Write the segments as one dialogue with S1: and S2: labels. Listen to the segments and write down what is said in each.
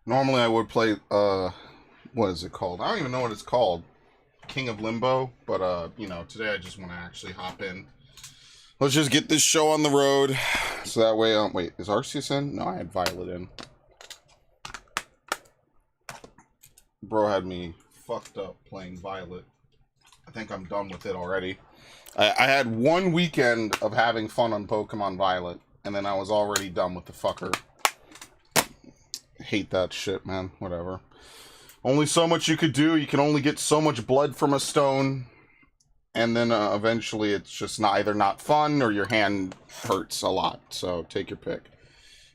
S1: Normally I would play, what is it called? I don't even know what it's called. King of Limbo, but, you know, today I just want to actually hop in. Let's just get this show on the road. So that way, wait, is Arceus in? No, I had Violet in. Bro had me fucked up playing Violet. I think I'm done with it already. I had one weekend of having fun on Pokemon Violet, and then I was already done with the fucker. Hate that shit, man. Whatever. Only so much you could do. You can only get so much blood from a stone, and then eventually it's just either not fun or your hand hurts a lot. So take your pick.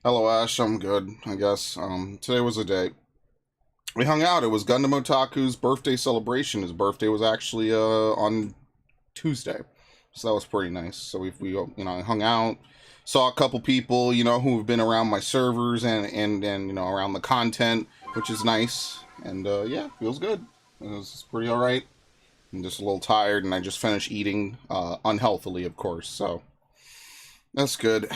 S1: Hello, Ash. I'm good, I guess. Today was a day. We hung out. It was Gundam Otaku's birthday celebration. His birthday was actually on Tuesday, so that was pretty nice. So we you know, hung out, saw a couple people, you know, who have been around my servers and you know, around the content, which is nice. And yeah, feels good. It was pretty all right. I'm just a little tired, and I just finished eating unhealthily, of course. So that's good.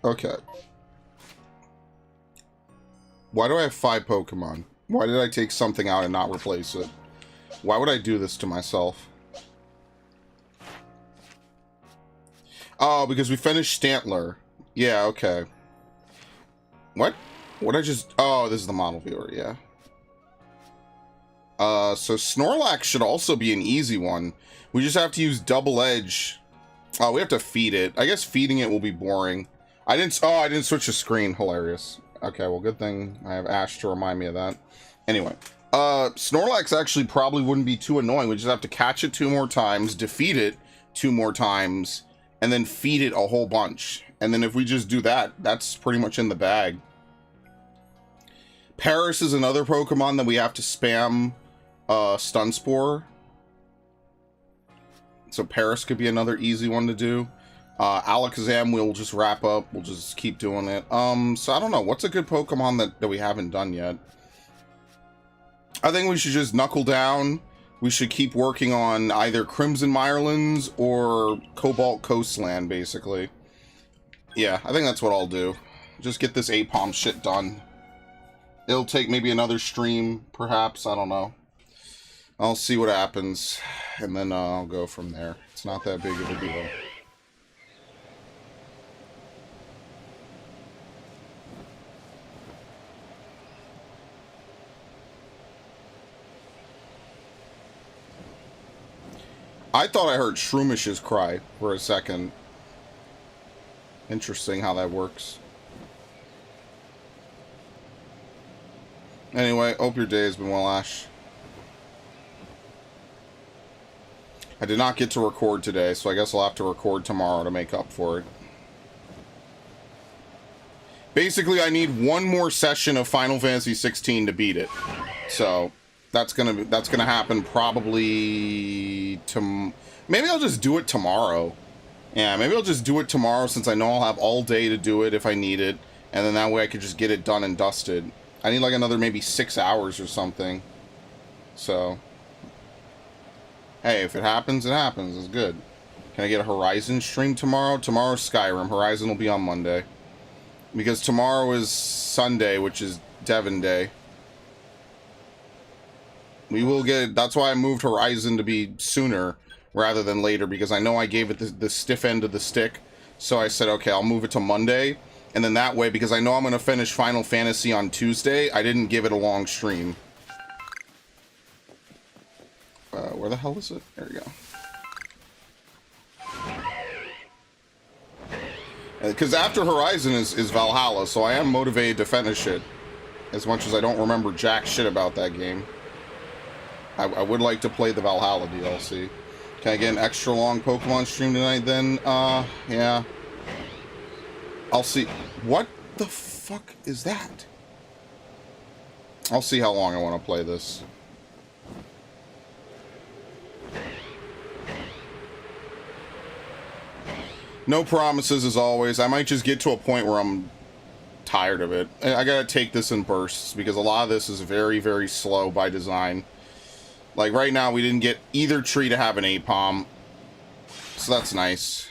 S1: Okay. Why do I have 5 Pokemon? Why did I take something out and not replace it? Why would I do this to myself? Oh, because we finished Stantler. Yeah, okay. What? What I just... Oh, this is the model viewer, yeah. So Snorlax should also be an easy one. We just have to use Double Edge. Oh, we have to feed it. I guess feeding it will be boring. I didn't switch the screen. Hilarious. Okay, well, good thing I have Ash to remind me of that. Anyway, Snorlax actually probably wouldn't be too annoying. We just have to catch it 2 more times, defeat it 2 more times, and then feed it a whole bunch. And then if we just do that, that's pretty much in the bag. Paris is another Pokemon that we have to spam Stun Spore. So Paris could be another easy one to do. Alakazam we'll just wrap up. We'll just keep doing it. So I don't know. What's a good Pokemon that we haven't done yet? I think we should just knuckle down. We should keep working on either Crimson Mirelands or Cobalt Coastland, basically. Yeah, I think that's what I'll do. Just get this Apom shit done. It'll take maybe another stream, perhaps. I don't know. I'll see what happens, and then I'll go from there. It's not that big of a deal. I thought I heard Shroomishes cry for a second. Interesting how that works. Anyway, hope your day has been well, Ash. I did not get to record today, so I guess I'll have to record tomorrow to make up for it. Basically, I need 1 more session of Final Fantasy 16 to beat it. So that's gonna happen probably maybe I'll just do it tomorrow. Yeah, maybe I'll just do it tomorrow since I know I'll have all day to do it if I need it, and then that way I could just get it done and dusted. I need like another maybe 6 hours or something. So hey, if it happens, it happens. It's good. Can I get a Horizon stream tomorrow? Tomorrow's Skyrim. Horizon will be on Monday. Because tomorrow is Sunday, which is Devon Day. We will get... That's why I moved Horizon to be sooner rather than later, because I know I gave it the stiff end of the stick. So I said, okay, I'll move it to Monday. And then that way, because I know I'm going to finish Final Fantasy on Tuesday, I didn't give it a long stream. Where the hell is it? There we go. Because after Horizon is Valhalla, so I am motivated to finish it. As much as I don't remember jack shit about that game. I would like to play the Valhalla DLC. Can I get an extra long Pokemon stream tonight then? Yeah. I'll see. What the fuck is that? I'll see how long I want to play this. No promises as always. I might just get to a point where I'm tired of it. I gotta take this in bursts because a lot of this is very, very slow by design. Like right now, we didn't get either tree to have an Apom, so that's nice.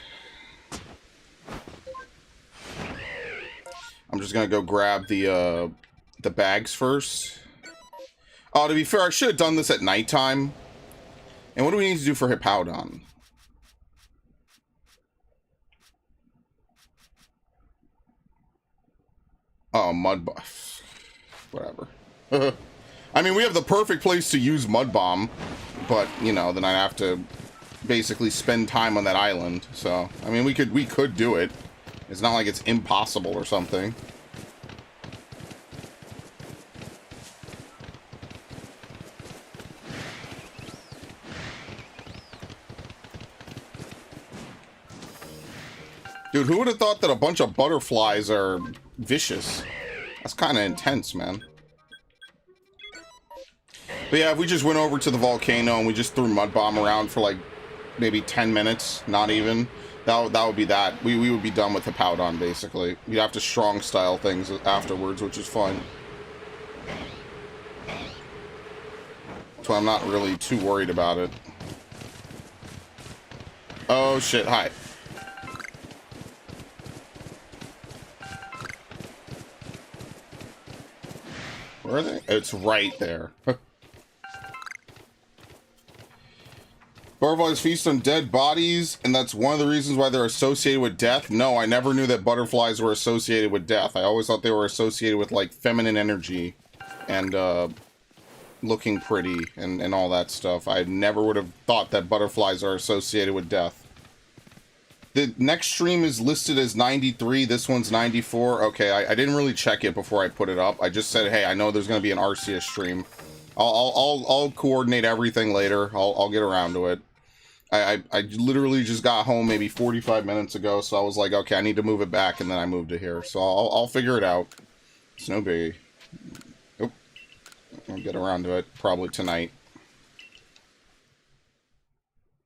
S1: I'm just gonna go grab the bags first. Oh, to be fair, I should have done this at nighttime. And what do we need to do for Hippowdon? Oh, Mud Bomb. Whatever. I mean, we have the perfect place to use Mud Bomb, but, you know, then I have to basically spend time on that island. So, I mean, we could do it. It's not like it's impossible or something. Dude, who would have thought that a bunch of butterflies are vicious? That's kind of intense, man. But yeah, if we just went over to the volcano and we just threw Mud Bomb around for like maybe 10 minutes, not even, that would be that. We would be done with the Hippowdon, basically. We'd have to strong style things afterwards, which is fun. So I'm not really too worried about it. Oh shit, hi. Where are they? It's right there. Butterflies feast on dead bodies, and that's one of the reasons why they're associated with death. No, I never knew that butterflies were associated with death. I always thought they were associated with, like, feminine energy and, looking pretty and all that stuff. I never would have thought that butterflies are associated with death. The next stream is listed as 93. This one's 94. Okay, I didn't really check it before I put it up. I just said, hey, I know there's going to be an Arceus stream. I'll coordinate everything later. I'll get around to it. I literally just got home maybe 45 minutes ago, so I was like, okay, I need to move it back, and then I moved it here. So I'll figure it out. It's no biggie. Oh, I'll get around to it probably tonight.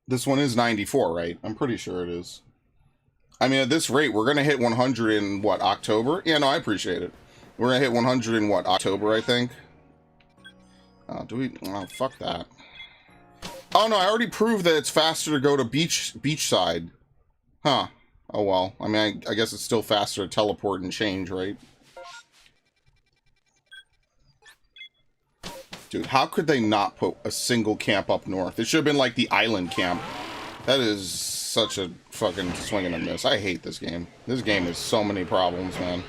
S1: This one is 94, right? I'm pretty sure it is. I mean, at this rate, we're going to hit 100 in, what, October? Yeah, no, I appreciate it. We're going to hit 100 in, what, October, I think? Do we... Oh, fuck that. Oh, no, I already proved that it's faster to go to beachside. Huh. Oh, well. I mean, I guess it's still faster to teleport and change, right? Dude, how could they not put a single camp up north? It should have been like the island camp. That is such a fucking swing and a miss. I hate this game. This game has so many problems, man.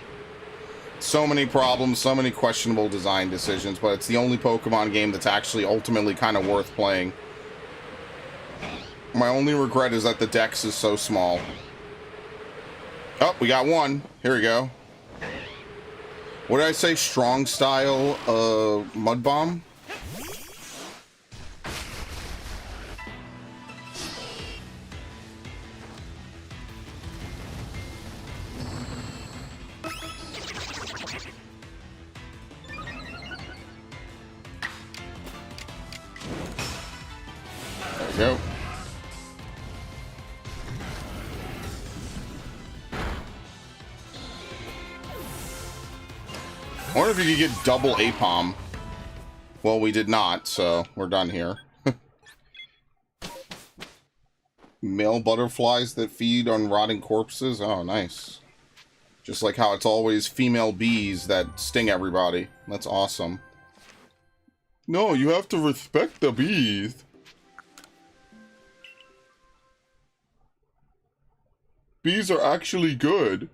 S1: So many problems, so many questionable design decisions, but it's the only Pokemon game that's actually ultimately kind of worth playing. My only regret is that the dex is so small. Oh, we got one. Here we go. What did I say? Strong style Mud Bomb? There we go. I wonder if you could get double Apom. Well, we did not, so we're done here. Male butterflies that feed on rotting corpses? Oh, nice. Just like how it's always female bees that sting everybody. That's awesome. No, you have to respect the bees. Bees are actually good.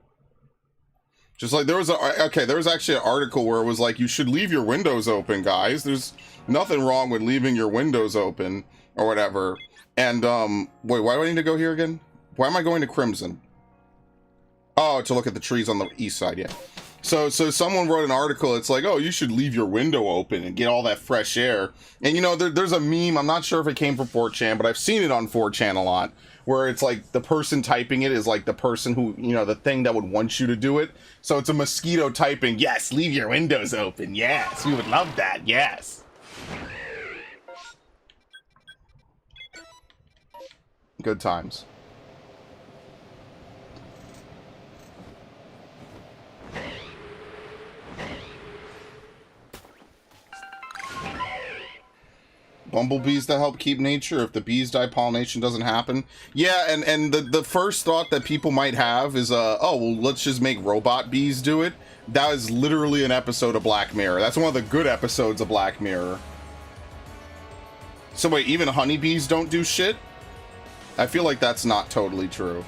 S1: Just like there was actually an article where it was like, you should leave your windows open, guys. There's nothing wrong with leaving your windows open or whatever. And wait, why do I need to go here again? Why am I going to Crimson? Oh, to look at the trees on the east side, yeah. So someone wrote an article. It's like, oh, you should leave your window open and get all that fresh air. And you know, there's a meme. I'm not sure if it came from 4chan, but I've seen it on 4chan a lot, where it's like the person typing it is like the person who, you know, the thing that would want you to do it. So it's a mosquito typing, yes, leave your windows open. Yes, we would love that. Yes. Good times. Bumblebees that help keep nature. If the bees die, pollination doesn't happen. Yeah, and the first thought that people might have is, oh, well, let's just make robot bees do it. That is literally an episode of Black Mirror. That's one of the good episodes of Black Mirror. So wait, even honeybees don't do shit? I feel like that's not totally true.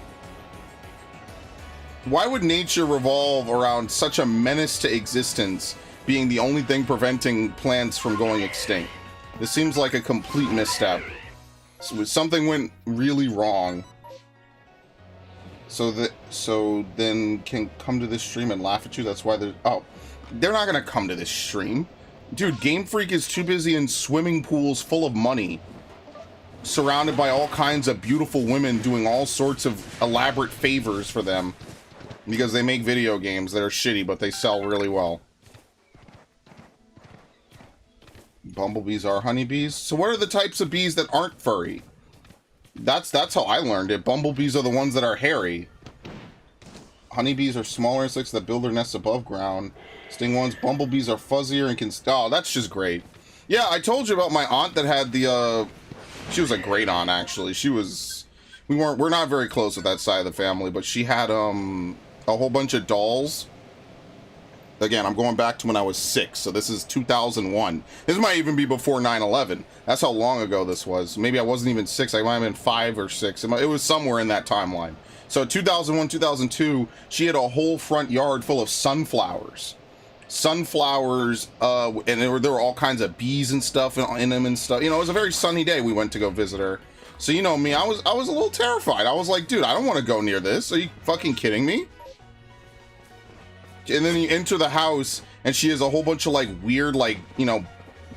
S1: Why would nature revolve around such a menace to existence being the only thing preventing plants from going extinct? This seems like a complete misstep. So something went really wrong. So then can come to this stream and laugh at you? That's why they're... Oh, they're not gonna come to this stream. Dude, Game Freak is too busy in swimming pools full of money, surrounded by all kinds of beautiful women doing all sorts of elaborate favors for them because they make video games that are shitty, but they sell really well. Bumblebees are honeybees. So what are the types of bees that aren't furry? That's how I learned it. Bumblebees are the ones that are hairy. Honeybees are smaller insects that build their nests above ground. Sting ones. Bumblebees are fuzzier and can... Oh, that's just great. Yeah, I told you about my aunt that had the... She was a great aunt, actually. She was... We're not very close with that side of the family, but she had a whole bunch of dolls. Again, I'm going back to when I was 6, so this is 2001. This might even be before 9/11. That's how long ago this was. Maybe I wasn't even 6. I might have been 5 or 6. It was somewhere in that timeline. So 2001, 2002, she had a whole front yard full of sunflowers. Sunflowers, and there were all kinds of bees and stuff in them and stuff. You know, it was a very sunny day. We went to go visit her. So, you know me, I was a little terrified. I was like, dude, I don't want to go near this. Are you fucking kidding me? And then you enter the house, and she has a whole bunch of, like, weird, like, you know,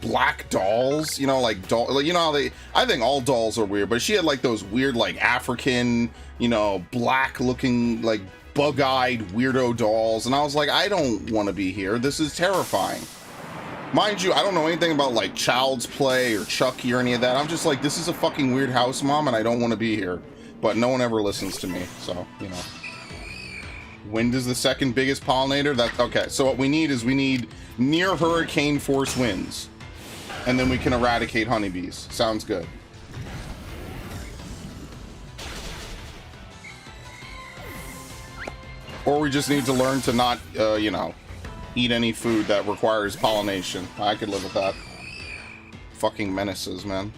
S1: black dolls. You know, like, you know how they... I think all dolls are weird, but she had, like, those weird, like, African, you know, black-looking, like, bug-eyed weirdo dolls. And I was like, I don't want to be here. This is terrifying. Mind you, I don't know anything about, like, Child's Play or Chucky or any of that. I'm just like, this is a fucking weird house, Mom, and I don't want to be here. But no one ever listens to me, so, you know. Wind is the second biggest pollinator. That's okay. So what we need is near hurricane force winds, and then we can eradicate honeybees. Sounds good. Or we just need to learn to not, you know, eat any food that requires pollination. I could live with that. Fucking menaces, man.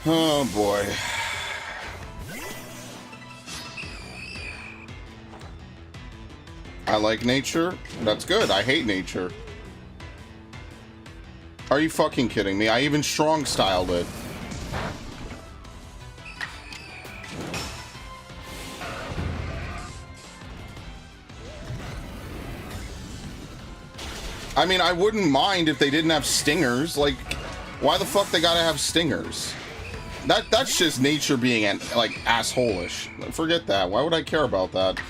S1: Oh boy. I like nature. That's good. I hate nature. Are you fucking kidding me? I even strong styled it. I mean, I wouldn't mind if they didn't have stingers. Like, why the fuck they gotta have stingers? That's just nature being, like, asshole-ish. Forget that. Why would I care about that?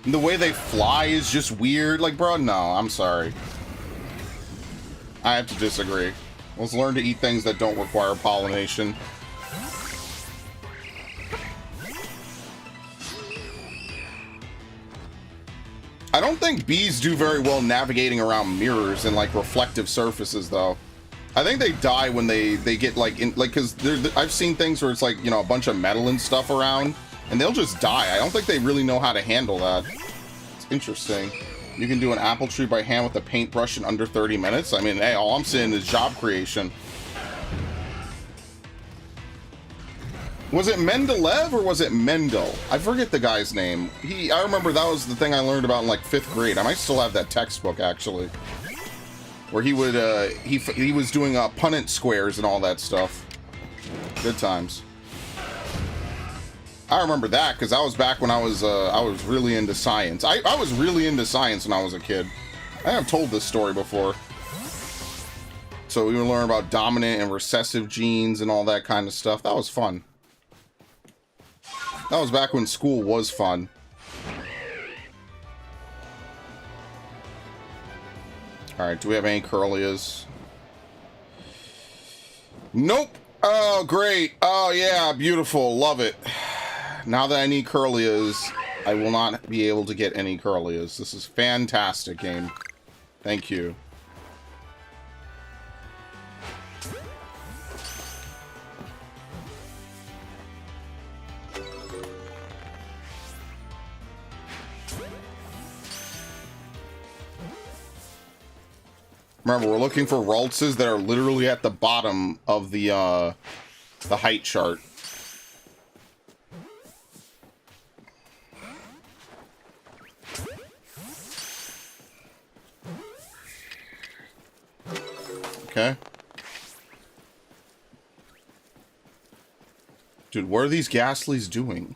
S1: And the way they fly is just weird. Like, bro, no, I'm sorry. I have to disagree. Let's learn to eat things that don't require pollination. I don't think bees do very well navigating around mirrors and, like, reflective surfaces, though. I think they die when they get, like, because I've seen things where it's, like, you know, a bunch of metal and stuff around, and they'll just die. I don't think they really know how to handle that. It's interesting. You can do an apple tree by hand with a paintbrush in under 30 minutes. I mean, hey, all I'm saying is job creation. Was it Mendeleev or was it Mendel? I forget the guy's name. I remember that was the thing I learned about in, like, 5th grade. I might still have that textbook, actually. Where he would, he was doing, Punnett squares and all that stuff. Good times. I remember that, because that was back when I was really into science. I was really into science when I was a kid. I have told this story before. So we would learn about dominant and recessive genes and all that kind of stuff. That was fun. That was back when school was fun. Alright, do we have any Curlias? Nope! Oh, great! Oh, yeah, beautiful. Love it. Now that I need Curlias, I will not be able to get any Curlias. This is fantastic, game. Thank you. Remember, we're looking for Raltses that are literally at the bottom of the height chart. Okay. Dude, what are these Ghastlies doing?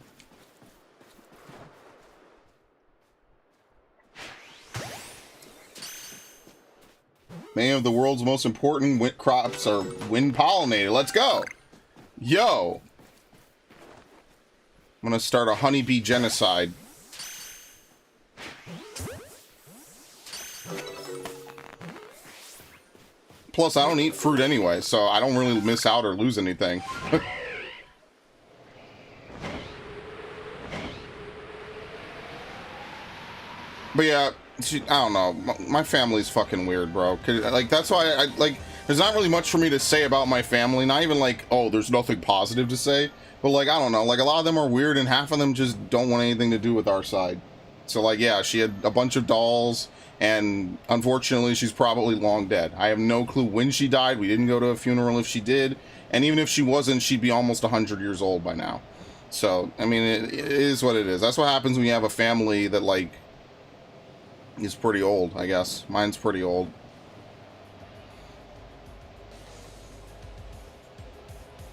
S1: Many of the world's most important crops are wind pollinated. Let's go. Yo. I'm gonna start a honeybee genocide. Plus, I don't eat fruit anyway, so I don't really miss out or lose anything. But yeah, I don't know. My family's fucking weird, bro. Like, that's why I like. There's not really much for me to say about my family. Not even like, oh, there's nothing positive to say. But like, I don't know. Like, a lot of them are weird, and half of them just don't want anything to do with our side. So like, yeah, she had a bunch of dolls, and unfortunately, she's probably long dead. I have no clue when she died. We didn't go to a funeral if she did, and even if she wasn't, she'd be almost 100 years old by now. So I mean, it is what it is. That's what happens when you have a family that like. He's pretty old, I guess. Mine's pretty old.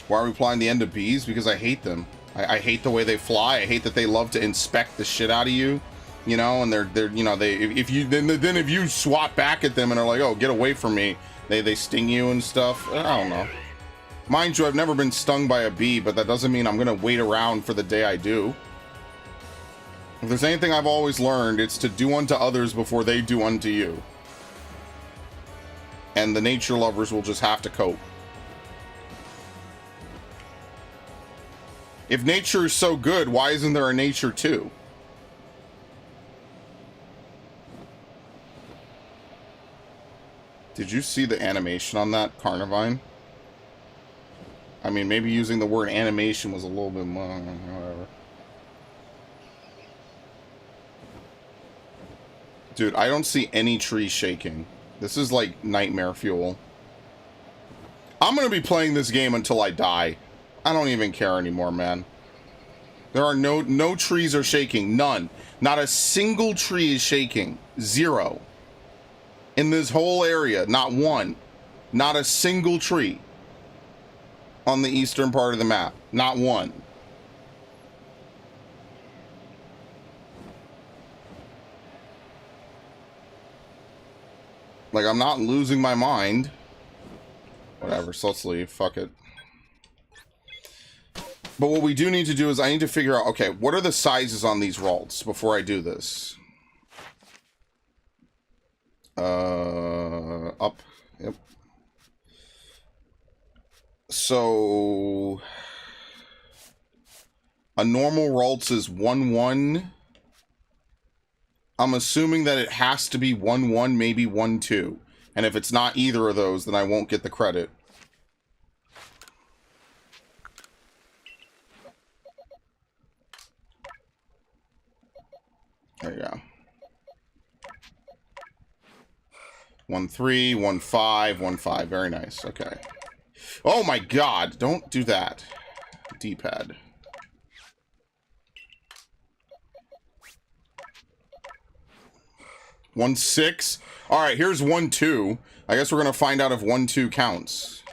S1: Why are we applying the end of bees? Because I hate them. I hate the way they fly. I hate that they love to inspect the shit out of you. You know, and they're you know, if you swat back at them and are like, oh, get away from me, they sting you and stuff. I don't know. Mind you, I've never been stung by a bee, but that doesn't mean I'm gonna wait around for the day I do. If there's anything I've always learned, it's to do unto others before they do unto you. And the nature lovers will just have to cope. If nature is so good, why isn't there a nature 2? Did you see the animation on that, Carnivine? I mean, maybe using the word animation was a little bit more, whatever. Dude, I don't see any trees shaking. This is like nightmare fuel. I'm gonna be playing this game until I die. I don't even care anymore, man. There are no trees are shaking. None. Not a single tree is shaking. Zero. In this whole area, not one. Not a single tree. On the eastern part of the map. Not one. Like, I'm not losing my mind. Whatever, so let's leave. Fuck it. But what we do need to do is I need to figure out, okay, what are the sizes on these Ralts before I do this? Up. Yep. So... a normal Ralts is 1-1. I'm assuming that it has to be 1-1, maybe 1-2. And if it's not either of those, then I won't get the credit. There you go. 1-3, 1-5, 1-5. Very nice. Okay. Oh my god! Don't do that. D-pad. 1-6. All right, here's 1-2. I guess we're gonna find out if 1-2 counts.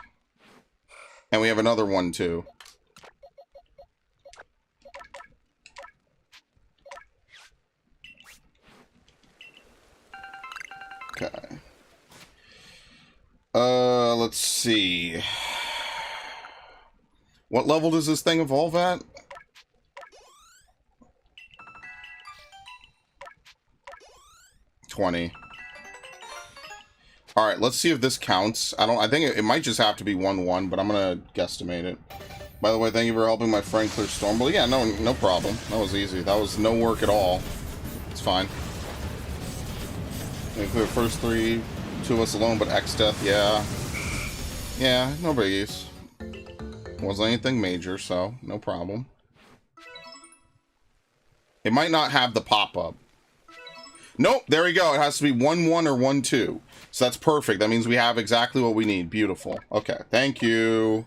S1: And we have another 1-2. Okay. Let's see. What level does this thing evolve at? $20. All right, let's see if this counts. I think it might just have to be 1-1, but I'm gonna guesstimate it. By the way, thank you for helping my friend clear storm. But yeah, no problem. That was easy. That was no work at all. It's fine. We clear the first 3, 2 of us alone, but X death, yeah. Yeah, no biggies. Wasn't anything major, so no problem. It might not have the pop-up. Nope, there we go. It has to be 1-1 or 1-2. So that's perfect. That means we have exactly what we need. Beautiful. Okay, thank you.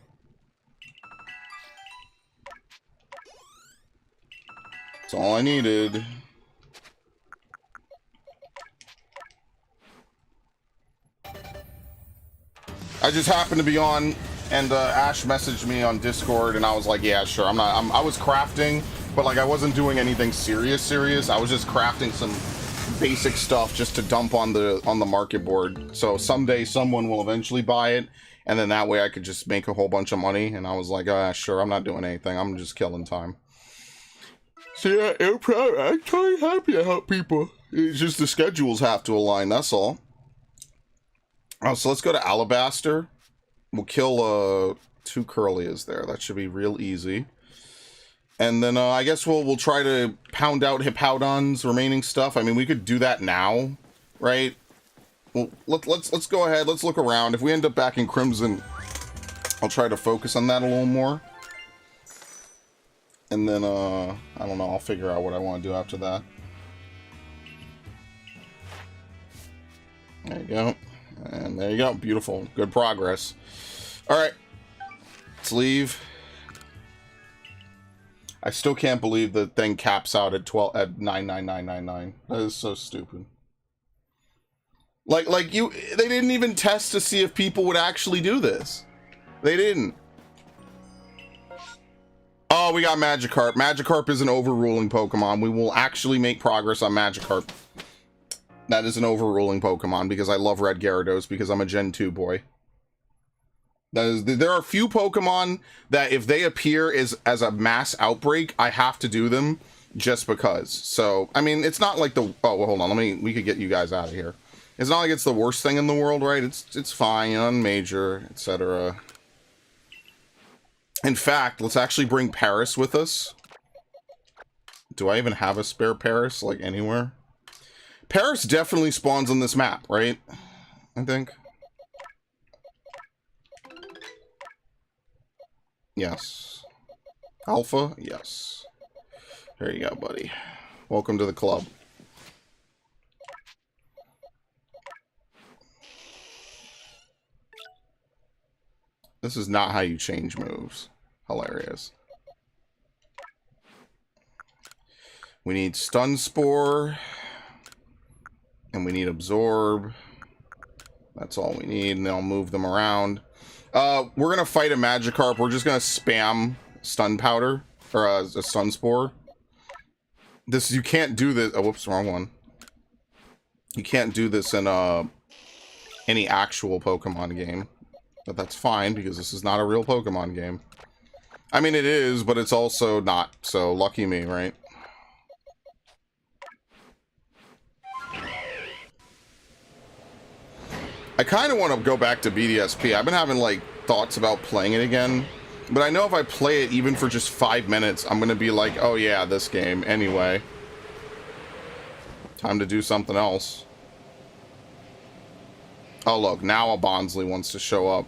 S1: That's all I needed. I just happened to be on, and Ash messaged me on Discord, and I was like, yeah, sure. I was crafting, but like I wasn't doing anything serious. I was just crafting some basic stuff just to dump on the market board. So someday someone will eventually buy it, and then that way I could just make a whole bunch of money. And I was like, sure, I'm not doing anything. I'm just killing time. So yeah, I'm totally happy to help people. It's just the schedules have to align, that's all. So let's go to Alabaster. We'll kill 2 Curlias there. That should be real easy. And then I guess we'll try to pound out Hippowdon's remaining stuff. I mean, we could do that now, right? Well, let's go ahead. Let's look around. If we end up back in Crimson, I'll try to focus on that a little more. And then I don't know. I'll figure out what I want to do after that. There you go. And there you go. Beautiful. Good progress. All right. Let's leave. I still can't believe the thing caps out at 99999. That is so stupid. Like they didn't even test to see if people would actually do this. They didn't. Oh, we got Magikarp. Magikarp is an overruling Pokemon. We will actually make progress on Magikarp. That is an overruling Pokemon because I love Red Gyarados because I'm a Gen 2 boy. There are a few Pokemon that if they appear as a mass outbreak, I have to do them just because. So, I mean, it's not like the... Oh, well, hold on. We could get you guys out of here. It's not like it's the worst thing in the world, right? It's fine, major, etc. In fact, let's actually bring Paris with us. Do I even have a spare Paris, like, anywhere? Paris definitely spawns on this map, right? I think. Yes. Alpha? Yes. There you go, buddy. Welcome to the club. This is not how you change moves. Hilarious. We need Stun Spore. And we need Absorb. That's all we need, and then I'll move them around. We're going to fight a Magikarp. We're just going to spam Stun Powder. Or a Stun Spore. You can't do this... Oh, whoops, wrong one. You can't do this in any actual Pokemon game. But that's fine, because this is not a real Pokemon game. I mean, it is, but it's also not. So, lucky me, right? I kind of want to go back to BDSP. I've been having, like, thoughts about playing it again. But I know if I play it even for just 5 minutes, I'm going to be like, oh yeah, this game. Anyway. Time to do something else. Oh, look. Now a Bonsly wants to show up.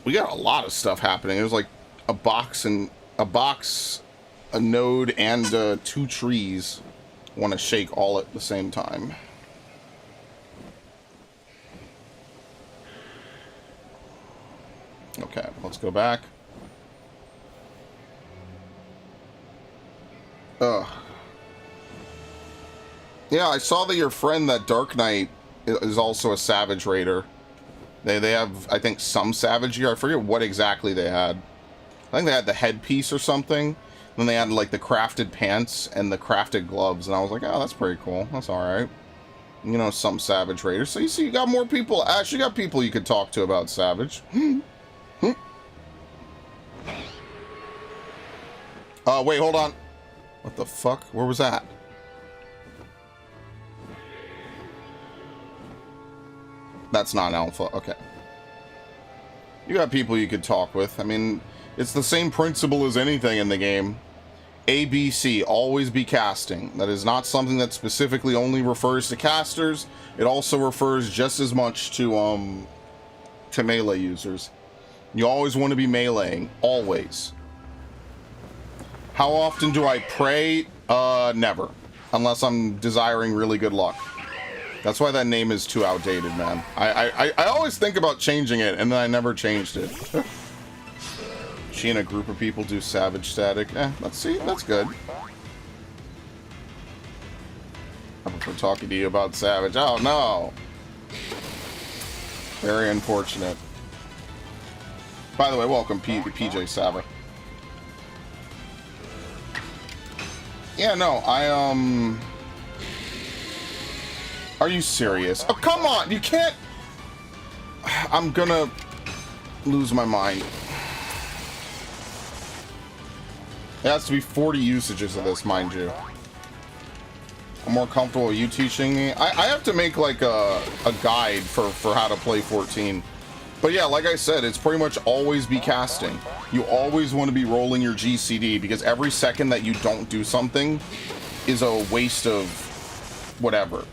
S1: We got a lot of stuff happening. There's like a box, a node, and 2 trees want to shake all at the same time. Okay, let's go back. Ugh. Yeah, I saw that your friend, that Dark Knight, is also a Savage Raider. They have, I think, some Savage gear. I forget what exactly they had. I think they had the headpiece or something. Then they had, like, the crafted pants and the crafted gloves. And I was like, oh, that's pretty cool. That's alright. You know, some Savage Raiders. So you see, you got more people. Actually, you got people you could talk to about Savage. Wait, hold on. What the fuck? Where was that? That's not an alpha. Okay. You got people you could talk with. I mean, it's the same principle as anything in the game. ABC, always be casting. That is not something that specifically only refers to casters. It also refers just as much to melee users. You always want to be meleeing. Always. How often do I pray? Never. Unless I'm desiring really good luck. That's why that name is too outdated, man. I always think about changing it, and then I never changed it. She and a group of people do Savage Static. Let's see. That's good. I prefer talking to you about Savage. Oh, no. Very unfortunate. By the way, welcome, PJ Sava. Yeah, no, Are you serious? Oh, come on! You can't... I'm gonna lose my mind. It has to be 40 usages of this, mind you. I'm more comfortable with you teaching me. I have to make, like, a guide for how to play 14. But yeah, like I said, it's pretty much always be casting. You always want to be rolling your GCD, because every second that you don't do something is a waste of whatever.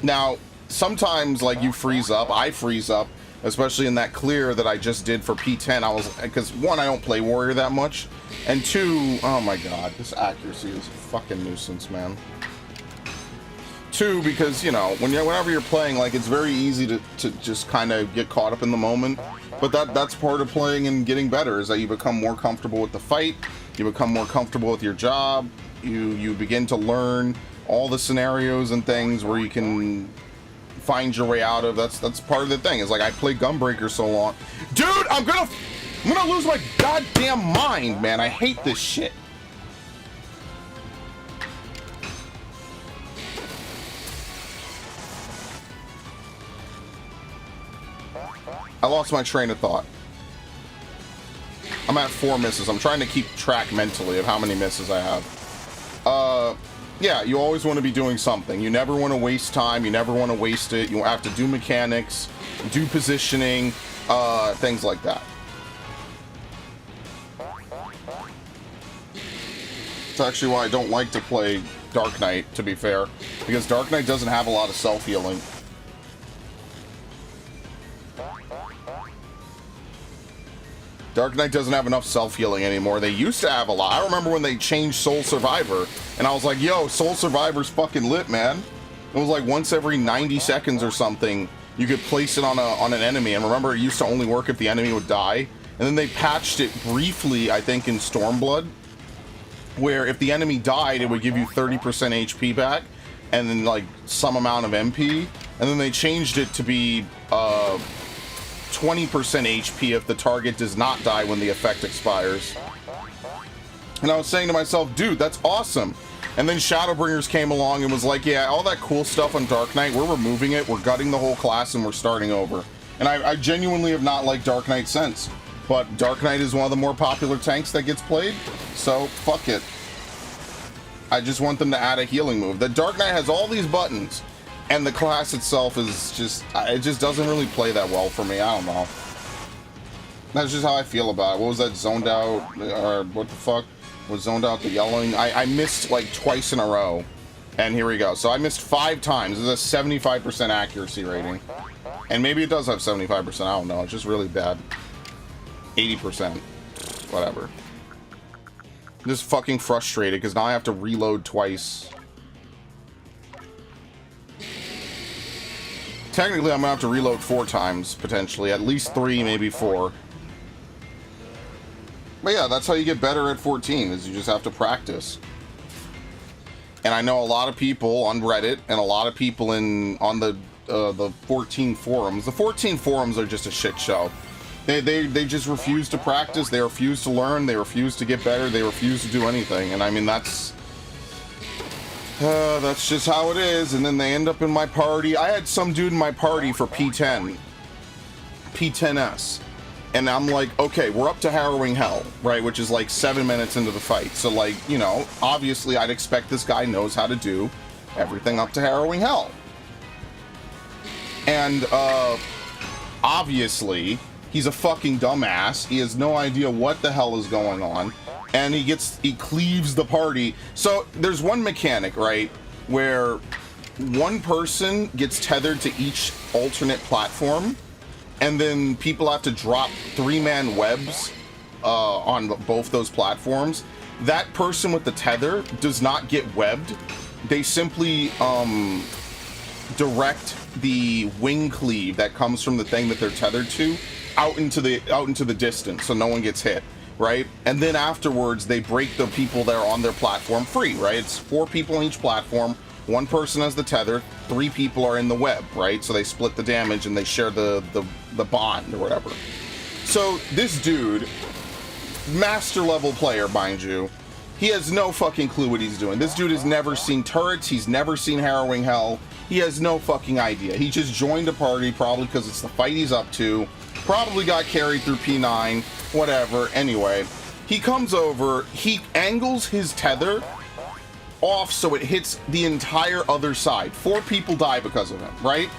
S1: Now, sometimes, like, you freeze up. I freeze up, especially in that clear that I just did for P10. Because one, I don't play Warrior that much, and two, oh my god, this accuracy is a fucking nuisance, man. Two, because, you know, whenever you're playing, like, it's very easy to just kind of get caught up in the moment. But that's part of playing and getting better, is that you become more comfortable with the fight, you become more comfortable with your job, you begin to learn all the scenarios and things where you can find your way out of. That's part of the thing. Is like, I played Gunbreaker so long. Dude, I'm gonna lose my goddamn mind, man. I hate this shit. I lost my train of thought. I'm at 4 misses. I'm trying to keep track mentally of how many misses I have. Yeah, you always want to be doing something. You never want to waste time. You never want to waste it. You have to do mechanics, do positioning, things like that. It's actually why I don't like to play Dark Knight, to be fair. Because Dark Knight doesn't have a lot of self-healing. Dark Knight doesn't have enough self-healing anymore. They used to have a lot. I remember when they changed Soul Survivor, and I was like, yo, Soul Survivor's fucking lit, man. It was like once every 90 seconds or something, you could place it on an enemy. And remember, it used to only work if the enemy would die. And then they patched it briefly, I think, in Stormblood, where if the enemy died, it would give you 30% HP back, and then, like, some amount of MP. And then they changed it to be, 20% HP if the target does not die when the effect expires. And I was saying to myself, dude, that's awesome. And then Shadowbringers came along and was like, yeah, all that cool stuff on Dark Knight, we're removing it, we're gutting the whole class, and we're starting over. And I genuinely have not liked Dark Knight since. But Dark Knight is one of the more popular tanks that gets played, so fuck it. I just want them to add a healing move. The Dark Knight has all these buttons, and the class itself is just, it just doesn't really play that well for me. I don't know. That's just how I feel about it. What was that, zoned out, or what the fuck? Was zoned out the yelling? I missed like twice in a row. And here we go. So I missed 5 times. This is a 75% accuracy rating. And maybe it does have 75%, I don't know. It's just really bad. 80%. Whatever. I'm just fucking frustrated, because now I have to reload twice. Technically, I'm gonna have to reload 4 times, potentially. At least 3, maybe 4. But yeah, that's how you get better at 14, is you just have to practice. And I know a lot of people on Reddit, and a lot of people on the 14 forums. The 14 forums are just a shit show. They just refuse to practice, they refuse to learn, they refuse to get better, they refuse to do anything. And I mean, that's just how it is. And then they end up in my party. I had some dude in my party for P10. P10S. And I'm like, okay, we're up to Harrowing Hell, right? Which is like 7 minutes into the fight. So like, you know, obviously I'd expect this guy knows how to do everything up to Harrowing Hell. And obviously he's a fucking dumbass. He has no idea what the hell is going on. And he cleaves the party. So there's one mechanic, right, where one person gets tethered to each alternate platform, and then people have to drop 3-man webs on both those platforms. that person with the tether does not get webbed. They simply direct the wing cleave that comes from the thing that they're tethered to out into the distance, so no one gets hit, right? And then afterwards they break the people that are on their platform free, right? It's 4 people on each platform, 1 person has the tether, 3 people are in the web, right? So they split the damage and they share the bond or whatever. So this dude, master level player, mind you, he has no fucking clue what he's doing. This dude has never seen turrets, he's never seen Harrowing Hell, he has no fucking idea. He just joined a party, probably because it's the fight he's up to, probably got carried through P9, whatever. Anyway, he comes over, he angles his tether off so it hits the entire other side. 4 people die because of him, right?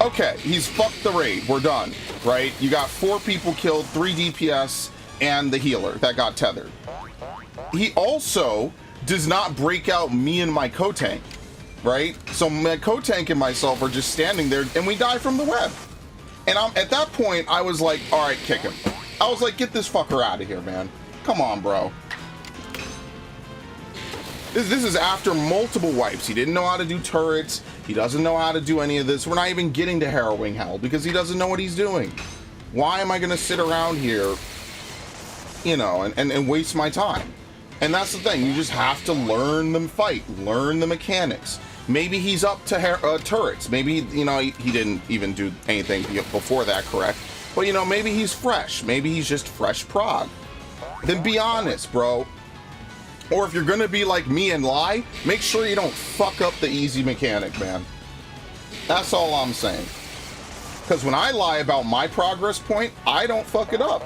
S1: Okay, he's fucked the raid, we're done, right? You got 4 people killed, 3 DPS, and the healer that got tethered. He also does not break out me and my co-tank, right? So my co-tank and myself are just standing there and we die from the web. And at that point, I was like, all right, kick him. I was like, get this fucker out of here, man. Come on, bro. This is after multiple wipes. He didn't know how to do turrets. He doesn't know how to do any of this. We're not even getting to Harrowing Hell because he doesn't know what he's doing. Why am I going to sit around here, you know, and waste my time? And that's the thing. You just have to learn the fight, learn the mechanics. Maybe he's up to turrets. Maybe, you know, he didn't even do anything before that, correct? But, you know, maybe he's fresh. Maybe he's just fresh prog. Then be honest, bro. Or if you're gonna be like me and lie, make sure you don't fuck up the easy mechanic, man. That's all I'm saying. Because when I lie about my progress point, I don't fuck it up.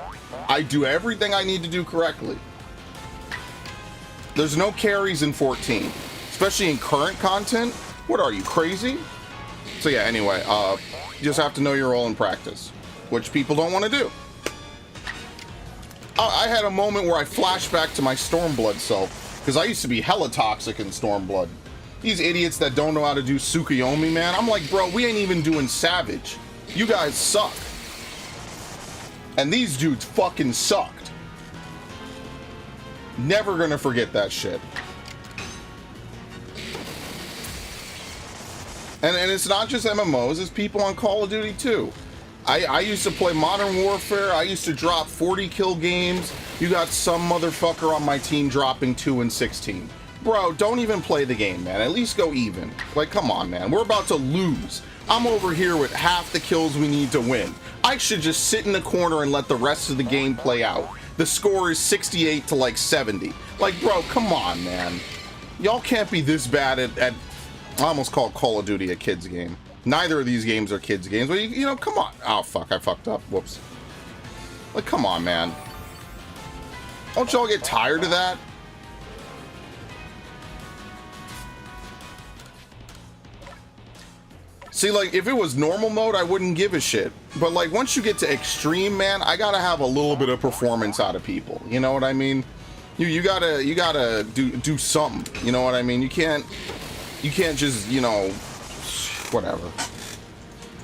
S1: I do everything I need to do correctly. There's no carries in 14, especially in current content. What are you, crazy? So yeah, anyway, you just have to know your role in practice, which people don't want to do. I had a moment where I flashed back to my Stormblood self, because I used to be hella toxic in Stormblood. These idiots that don't know how to do Tsukuyomi, man, I'm like, bro, we ain't even doing Savage. You guys suck. And these dudes fucking sucked. Never gonna forget that shit. And it's not just MMOs, it's people on Call of Duty too. I used to play Modern Warfare. I used to drop 40 kill games. You got some motherfucker on my team dropping 2 and 16. Bro, don't even play the game, man. At least go even. Like, come on, man. We're about to lose. I'm over here with half the kills we need to win. I should just sit in the corner and let the rest of the game play out. The score is 68 to like 70. Like, bro, come on, man. Y'all can't be this bad at I almost called Call of Duty a kid's game. Neither of these games are kids' games, but you know, come on. Oh, fuck, I fucked up. Whoops. Like, come on, man. Don't y'all get tired of that? See, like, if it was normal mode, I wouldn't give a shit. But, like, once you get to extreme, man, I gotta have a little bit of performance out of people. You know what I mean? You gotta do something. You know what I mean? You can't just, you know, whatever.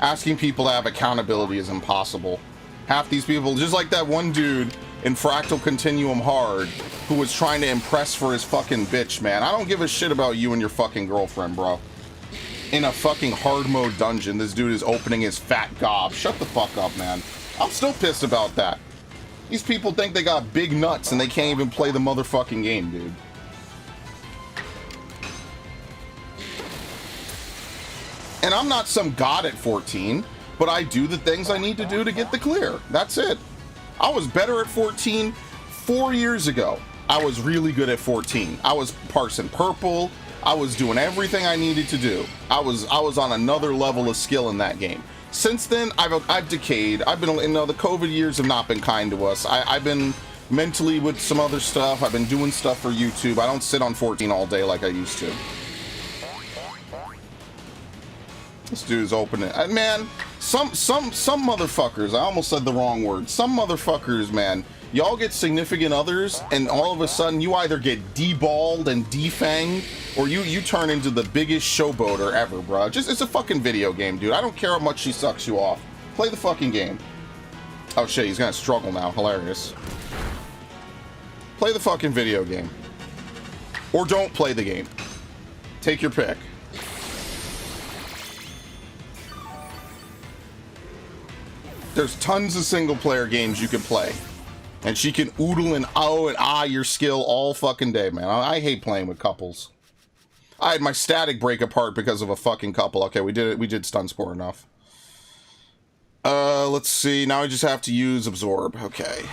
S1: Asking people to have accountability is impossible. Half these people, just like that one dude in Fractal Continuum Hard who was trying to impress for his fucking bitch, man. I don't give a shit about you and your fucking girlfriend, bro. In a fucking hard mode dungeon, this dude is opening his fat gob. Shut the fuck up, man. I'm still pissed about that. These people think they got big nuts and they can't even play the motherfucking game, dude. And I'm not some god at 14, but I do the things I need to do to get the clear. That's it. I was better at 14 4 years ago. I was really good at 14. I was parsing purple. I was doing everything I needed to do. I was on another level of skill in that game. Since then, I've decayed. I've been, you know, the COVID years have not been kind to us. I've been mentally with some other stuff. I've been doing stuff for YouTube. I don't sit on 14 all day like I used to. This dude's opening. Man, some motherfuckers, I almost said the wrong word. Some motherfuckers, man, y'all get significant others and all of a sudden you either get deballed and defanged or you turn into the biggest showboater ever, bro. It's a fucking video game, dude. I don't care how much she sucks you off. Play the fucking game. Oh shit, he's gonna struggle now. Hilarious. Play the fucking video game. Or don't play the game. Take your pick. There's tons of single-player games you can play. And she can oodle and oh and ah your skill all fucking day, man. I hate playing with couples. I had my static break apart because of a fucking couple. Okay, we did it. We did stun spore enough. Let's see. Now I just have to use absorb. Okay.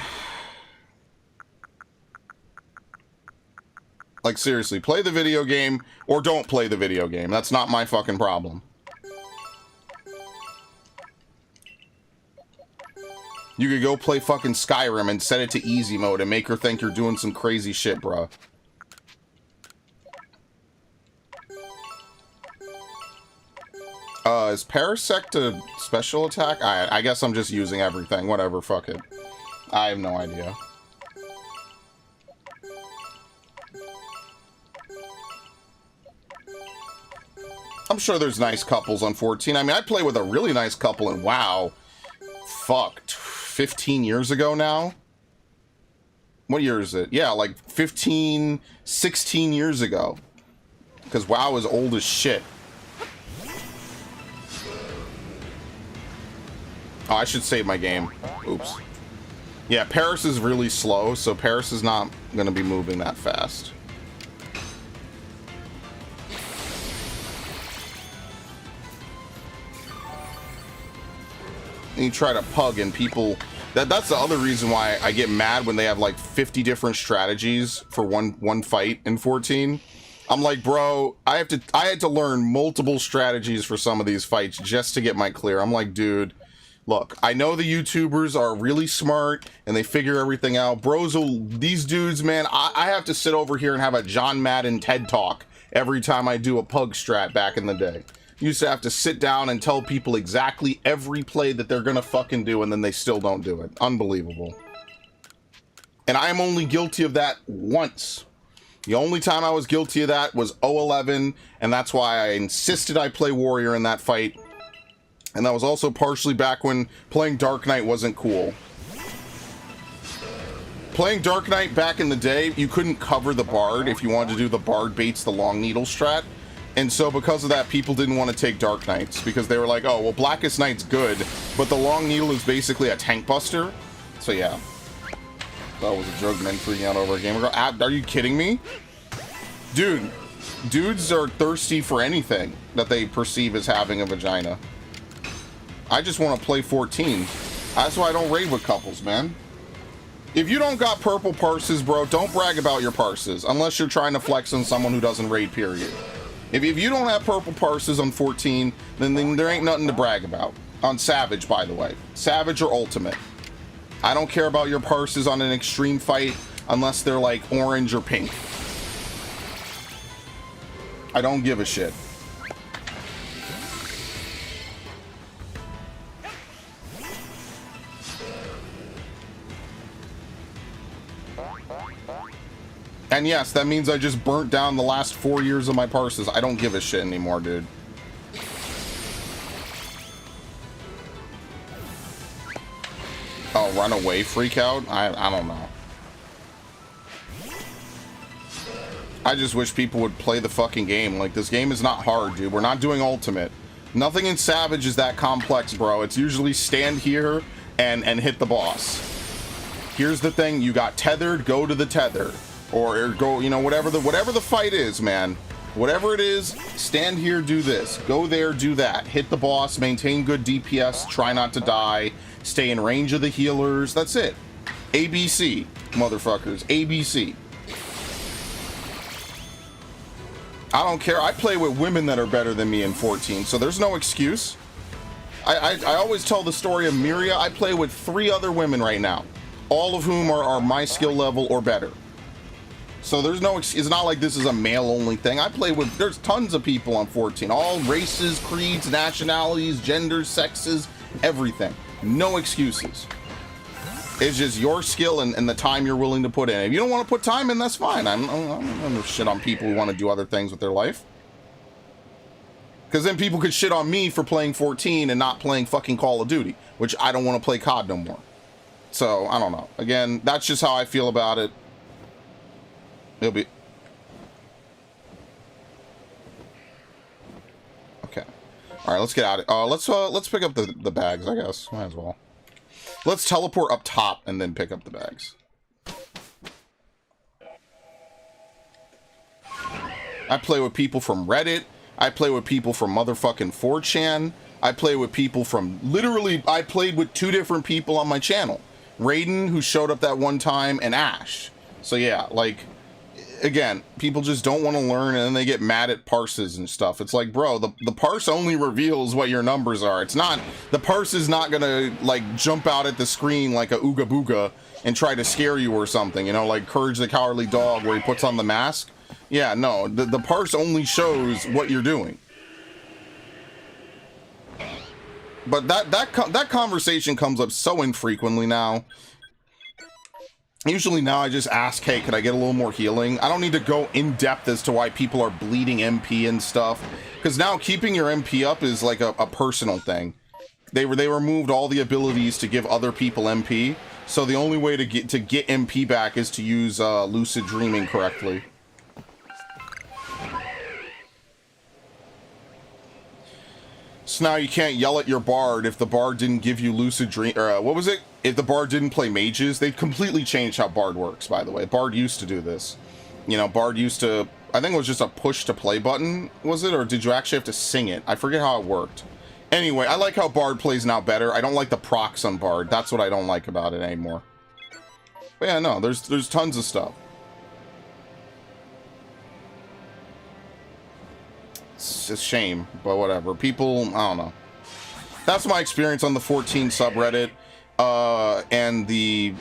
S1: Like, seriously, play the video game or don't play the video game. That's not my fucking problem. You could go play fucking Skyrim and set it to easy mode and make her think you're doing some crazy shit, bruh. Is Parasect a special attack? I guess I'm just using everything. Whatever, fuck it. I have no idea. I'm sure there's nice couples on 14. I mean, I play with a really nice couple in WoW. Fuck, 15 years ago now? What year is it? Yeah, like 15, 16 years ago. Because WoW is old as shit. Oh, I should save my game. Oops. Yeah, Paris is really slow, so Paris is not going to be moving that fast. And you try to pug and people... That's the other reason why I get mad when they have like 50 different strategies for one fight in 14. I'm like, bro, I had to learn multiple strategies for some of these fights just to get my clear. I'm like, dude... Look, I know the YouTubers are really smart and they figure everything out. These dudes, man, I have to sit over here and have a John Madden TED Talk every time I do a pug strat back in the day. Used to have to sit down and tell people exactly every play that they're gonna fucking do and then they still don't do it. Unbelievable. And I am only guilty of that once. The only time I was guilty of that was 011, and that's why I insisted I play Warrior in that fight. And that was also partially back when playing Dark Knight wasn't cool. Playing Dark Knight back in the day, you couldn't cover the Bard if you wanted to do the Bard baits the long needle strat. And so because of that, people didn't want to take Dark Knights because they were like, oh, well, Blackest Night's good, but the long needle is basically a tank buster. So yeah. That was a joke, men freaking out over a game. Are you kidding me? Dude, dudes are thirsty for anything that they perceive as having a vagina. I just want to play 14. That's why I don't raid with couples, man. If you don't got purple parses, bro, don't brag about your parses. Unless you're trying to flex on someone who doesn't raid, period. If you don't have purple parses on 14, then there ain't nothing to brag about. On Savage, by the way. Savage or Ultimate. I don't care about your parses on an extreme fight unless they're like orange or pink. I don't give a shit. And yes, that means I just burnt down the last 4 years of my parses. I don't give a shit anymore, dude. Oh, run away, freak out? I don't know. I just wish people would play the fucking game. Like, this game is not hard, dude. We're not doing Ultimate. Nothing in Savage is that complex, bro. It's usually stand here and hit the boss. Here's the thing. You got tethered, go to the tether. Or go, you know, whatever the fight is, man. Whatever it is, stand here, do this. Go there, do that. Hit the boss, maintain good DPS, try not to die, stay in range of the healers. That's it. ABC, motherfuckers. ABC. I don't care. I play with women that are better than me in 14, so there's no excuse. I always tell the story of Miria. I play with 3 other women right now, all of whom are my skill level or better. So there's no, it's not like this is a male-only thing. I play with, there's tons of people on 14. All races, creeds, nationalities, genders, sexes, everything. No excuses. It's just your skill and the time you're willing to put in. If you don't want to put time in, that's fine. I'm gonna shit on people who want to do other things with their life. Because then people could shit on me for playing 14 and not playing fucking Call of Duty, which I don't want to play COD no more. So, I don't know. Again, that's just how I feel about it. It'll be... All right, let's get out of let's pick up the bags, I guess. Might as well. Let's teleport up top and then pick up the bags. I play with people from Reddit. I play with people from motherfucking 4chan. I play with people from literally, I played with 2 different people on my channel. Raiden, who showed up that one time, and Ash. So yeah, like, again, people just don't want to learn, and then they get mad at parses and stuff. It's like, bro, the parse only reveals what your numbers are. It's not, the parse is not gonna, like, jump out at the screen like a ooga booga and try to scare you or something, you know, like Courage the Cowardly Dog where he puts on the mask. Yeah, no, the parse only shows what you're doing. But that conversation comes up so infrequently now. Usually now I just ask, hey, could I get a little more healing? I don't need to go in depth as to why people are bleeding MP and stuff. Because now keeping your MP up is like a personal thing. They removed all the abilities to give other people MP. So the only way to get MP back is to use lucid dreaming correctly. So now you can't yell at your bard if the bard didn't give you lucid dream, or what was it? If the bard didn't play mages. They completely changed how bard works, by the way. Bard used to do this. You know, bard used to, I think it was just a push to play button, was it? Or did you actually have to sing it? I forget how it worked. Anyway, I like how bard plays now better. I don't like the procs on bard. That's what I don't like about it anymore. But yeah, no, there's tons of stuff. It's a shame, but whatever. People, I don't know. That's my experience on the 14 subreddit, and the,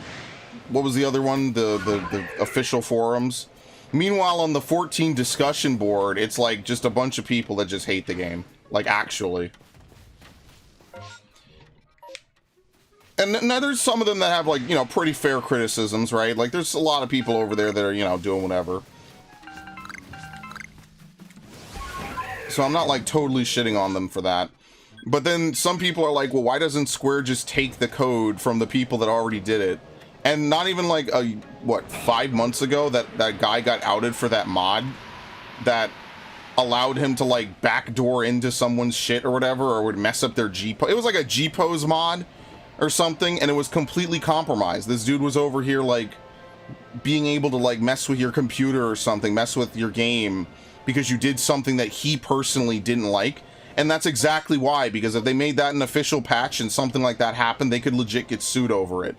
S1: what was the other one? The official forums. Meanwhile, on the 14 discussion board, it's like just a bunch of people that just hate the game. Like, actually. And now there's some of them that have, like, you know, pretty fair criticisms, right? Like, there's a lot of people over there that are, you know, doing whatever. So I'm not, like, totally shitting on them for that. But then some people are like, well, why doesn't Square just take the code from the people that already did it? And not even, like, what, 5 months ago, that guy got outed for that mod that allowed him to, like, backdoor into someone's shit or whatever, or would mess up their G-pose. It was like a G-pose mod or something, and it was completely compromised. This dude was over here, like, being able to, like, mess with your computer or something, mess with your game, because you did something that he personally didn't like. And that's exactly why, because if they made that an official patch and something like that happened, they could legit get sued over it.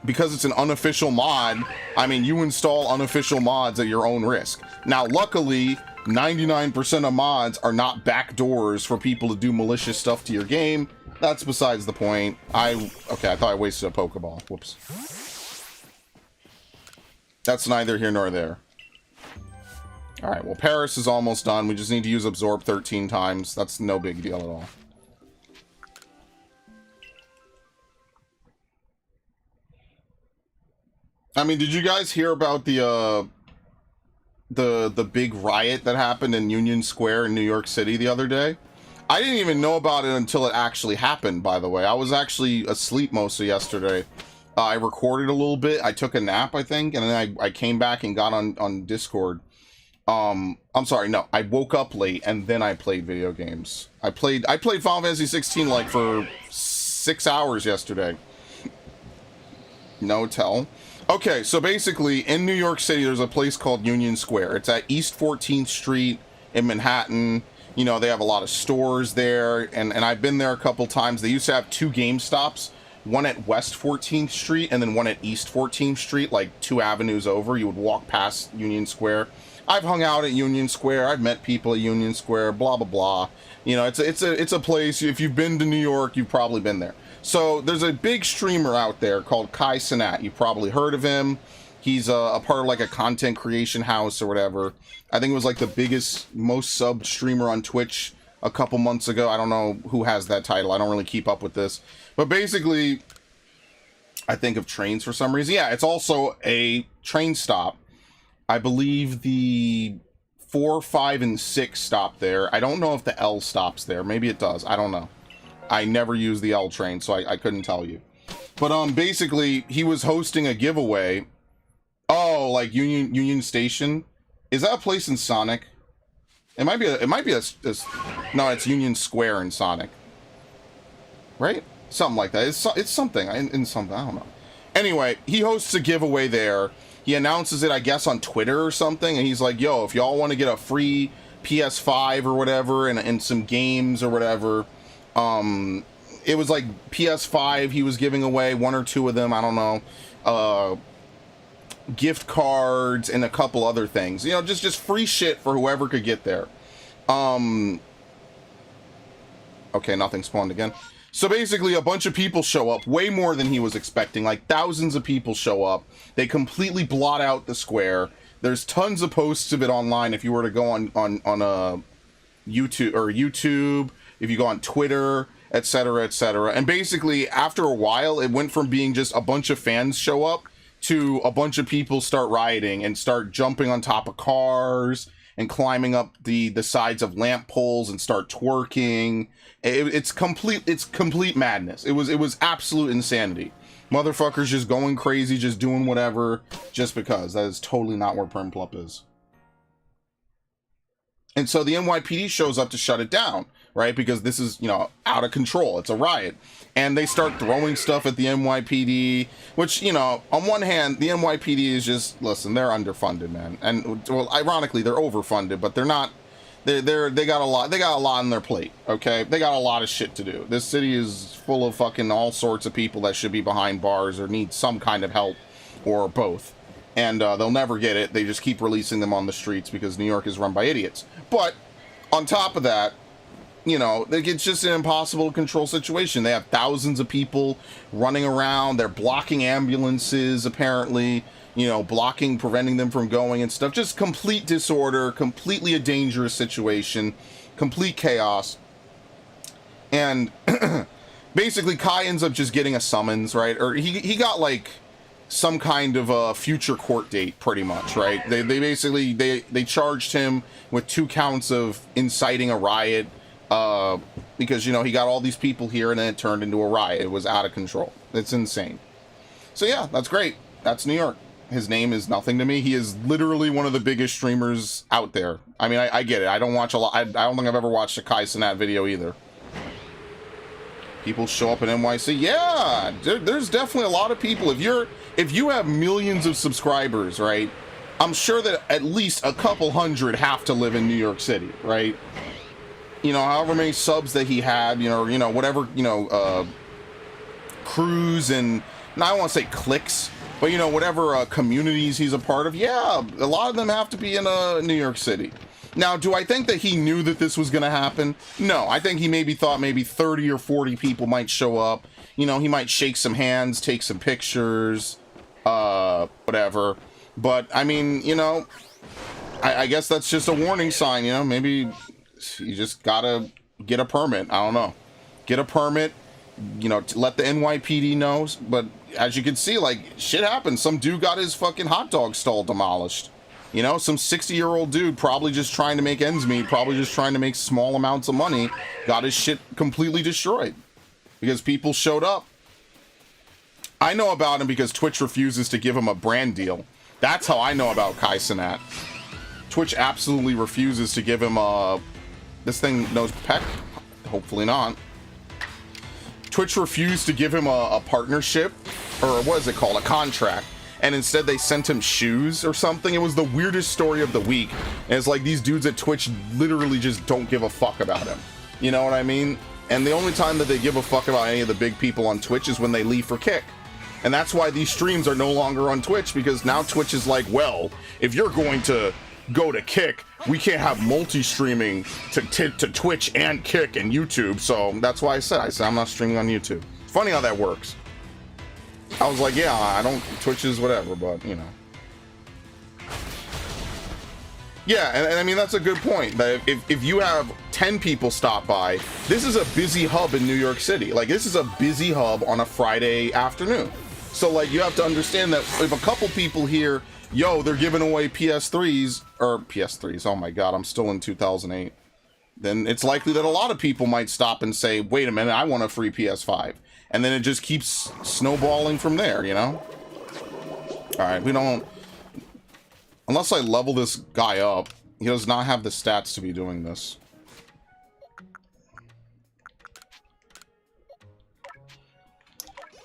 S1: Because it's an unofficial mod, I mean, you install unofficial mods at your own risk. Now, luckily, 99% of mods are not backdoors for people to do malicious stuff to your game. That's besides the point. Okay, I thought I wasted a Pokeball. Whoops. That's neither here nor there. Alright, well, Paris is almost done. We just need to use Absorb 13 times. That's no big deal at all. I mean, did you guys hear about the big riot that happened in Union Square in New York City the other day? I didn't even know about it until it actually happened, by the way. I was actually asleep most of yesterday. I recorded a little bit. I took a nap, I think, and then I came back and got on Discord. I'm sorry, no, I woke up late and then I played video games. I played Final Fantasy 16 like for 6 hours yesterday. No tell. Okay, so basically in New York City there's a place called Union Square. It's at East 14th Street in Manhattan. You know, they have a lot of stores there, and I've been there a couple times. They used to have 2 GameStops, one at West 14th Street and then one at East 14th Street, like 2 avenues over. You would walk past Union Square. I've hung out at Union Square. I've met people at Union Square. Blah blah blah. You know, it's a place. If you've been to New York, you've probably been there. So there's a big streamer out there called Kai Cenat. You've probably heard of him. He's a part of like a content creation house or whatever. I think it was like the biggest, most subbed streamer on Twitch a couple months ago. I don't know who has that title. I don't really keep up with this. But basically, I think of trains for some reason. Yeah, it's also a train stop. I believe the 4, 5, and 6 stop there. I don't know if the L stops there. Maybe it does. I don't know. I never use the L train, so I couldn't tell you. But basically, he was hosting a giveaway. Oh, like Union Station? Is that a place in Sonic? It might be no, it's Union Square in Sonic. Right? Something like that. It's something. In something, I don't know. Anyway, he hosts a giveaway there. He announces it, I guess, on Twitter or something, and he's like, yo, if y'all want to get a free PS5 or whatever, and some games or whatever, it was like PS5 he was giving away, 1 or 2 of them, I don't know, gift cards and a couple other things, you know, just free shit for whoever could get there. Okay, nothing spawned again. So basically a bunch of people show up, way more than he was expecting, like thousands of people show up. They completely blot out the square. There's tons of posts of it online if you were to go on YouTube, if you go on Twitter, etc., etc. And basically after a while it went from being just a bunch of fans show up to a bunch of people start rioting and start jumping on top of cars and climbing up the sides of lamp poles and start twerking. It's complete madness. It was absolute insanity. Motherfuckers just going crazy, just doing whatever, just because. That is totally not where Permplup is. And so the NYPD shows up to shut it down, right? Because this is, you know, out of control. It's a riot. And they start throwing stuff at the NYPD, which, you know, on one hand, the NYPD is just, listen, they're underfunded, man. And, well, ironically, they're overfunded, but they're not, they got a lot on their plate, okay? They got a lot of shit to do. This city is full of fucking all sorts of people that should be behind bars or need some kind of help, or both. And they'll never get it. They just keep releasing them on the streets because New York is run by idiots. But on top of that, you know, it's just an impossible to control situation. They have thousands of people running around. They're blocking ambulances, apparently, you know, preventing them from going and stuff. Just complete disorder, completely a dangerous situation, complete chaos. And basically Kai ends up just getting a summons, right? Or he got like some kind of a future court date, pretty much, right? They basically they charged him with 2 counts of inciting a riot, because, you know, he got all these people here and then it turned into a riot. It was out of control. It's insane. So yeah, that's great. That's New York. His name is nothing to me. He is literally one of the biggest streamers out there. I mean, I get it. I don't watch a lot. I don't think I've ever watched a Kai Cenat video either. People show up in NYC. Yeah, there's definitely a lot of people. If you have millions of subscribers, right? I'm sure that at least a couple hundred have to live in New York City, right? You know, however many subs that he had, you know, whatever, you know, crews and, I don't want to say cliques, but, you know, whatever communities he's a part of, yeah, a lot of them have to be in New York City. Now, do I think that he knew that this was going to happen? No, I think he maybe thought maybe 30 or 40 people might show up. You know, he might shake some hands, take some pictures, whatever. But, I mean, you know, I guess that's just a warning sign, you know, maybe you just gotta get a permit. I don't know. Get a permit, you know, to let the NYPD know. But as you can see, like, shit happens. Some dude got his fucking hot dog stall demolished. You know, some 60-year-old dude probably just trying to make ends meet, probably just trying to make small amounts of money, got his shit completely destroyed because people showed up. I know about him because Twitch refuses to give him a brand deal. That's how I know about Kai Cenat. Twitch absolutely refuses to give him a... This thing knows Peck? Hopefully not. Twitch refused to give him a partnership, or what is it called? A contract. And instead they sent him shoes or something. It was the weirdest story of the week. And it's like these dudes at Twitch literally just don't give a fuck about him. You know what I mean? And the only time that they give a fuck about any of the big people on Twitch is when they leave for Kick. And that's why these streams are no longer on Twitch, because now Twitch is like, well, if you're going to go to Kick, we can't have multi-streaming to Twitch and Kick and YouTube. So that's why I said I'm not streaming on YouTube. Funny how that works. I was like, yeah, I don't, Twitch is whatever, but you know. Yeah, and I mean, that's a good point. That if you have 10 people stop by, this is a busy hub in New York City. Like, this is a busy hub on a Friday afternoon. So, like, you have to understand that if a couple people here, yo, they're giving away PS3s, oh my god, I'm still in 2008, then it's likely that a lot of people might stop and say, wait a minute, I want a free PS5. And then it just keeps snowballing from there, you know? Alright, we don't... Unless I level this guy up, He does not have the stats to be doing this.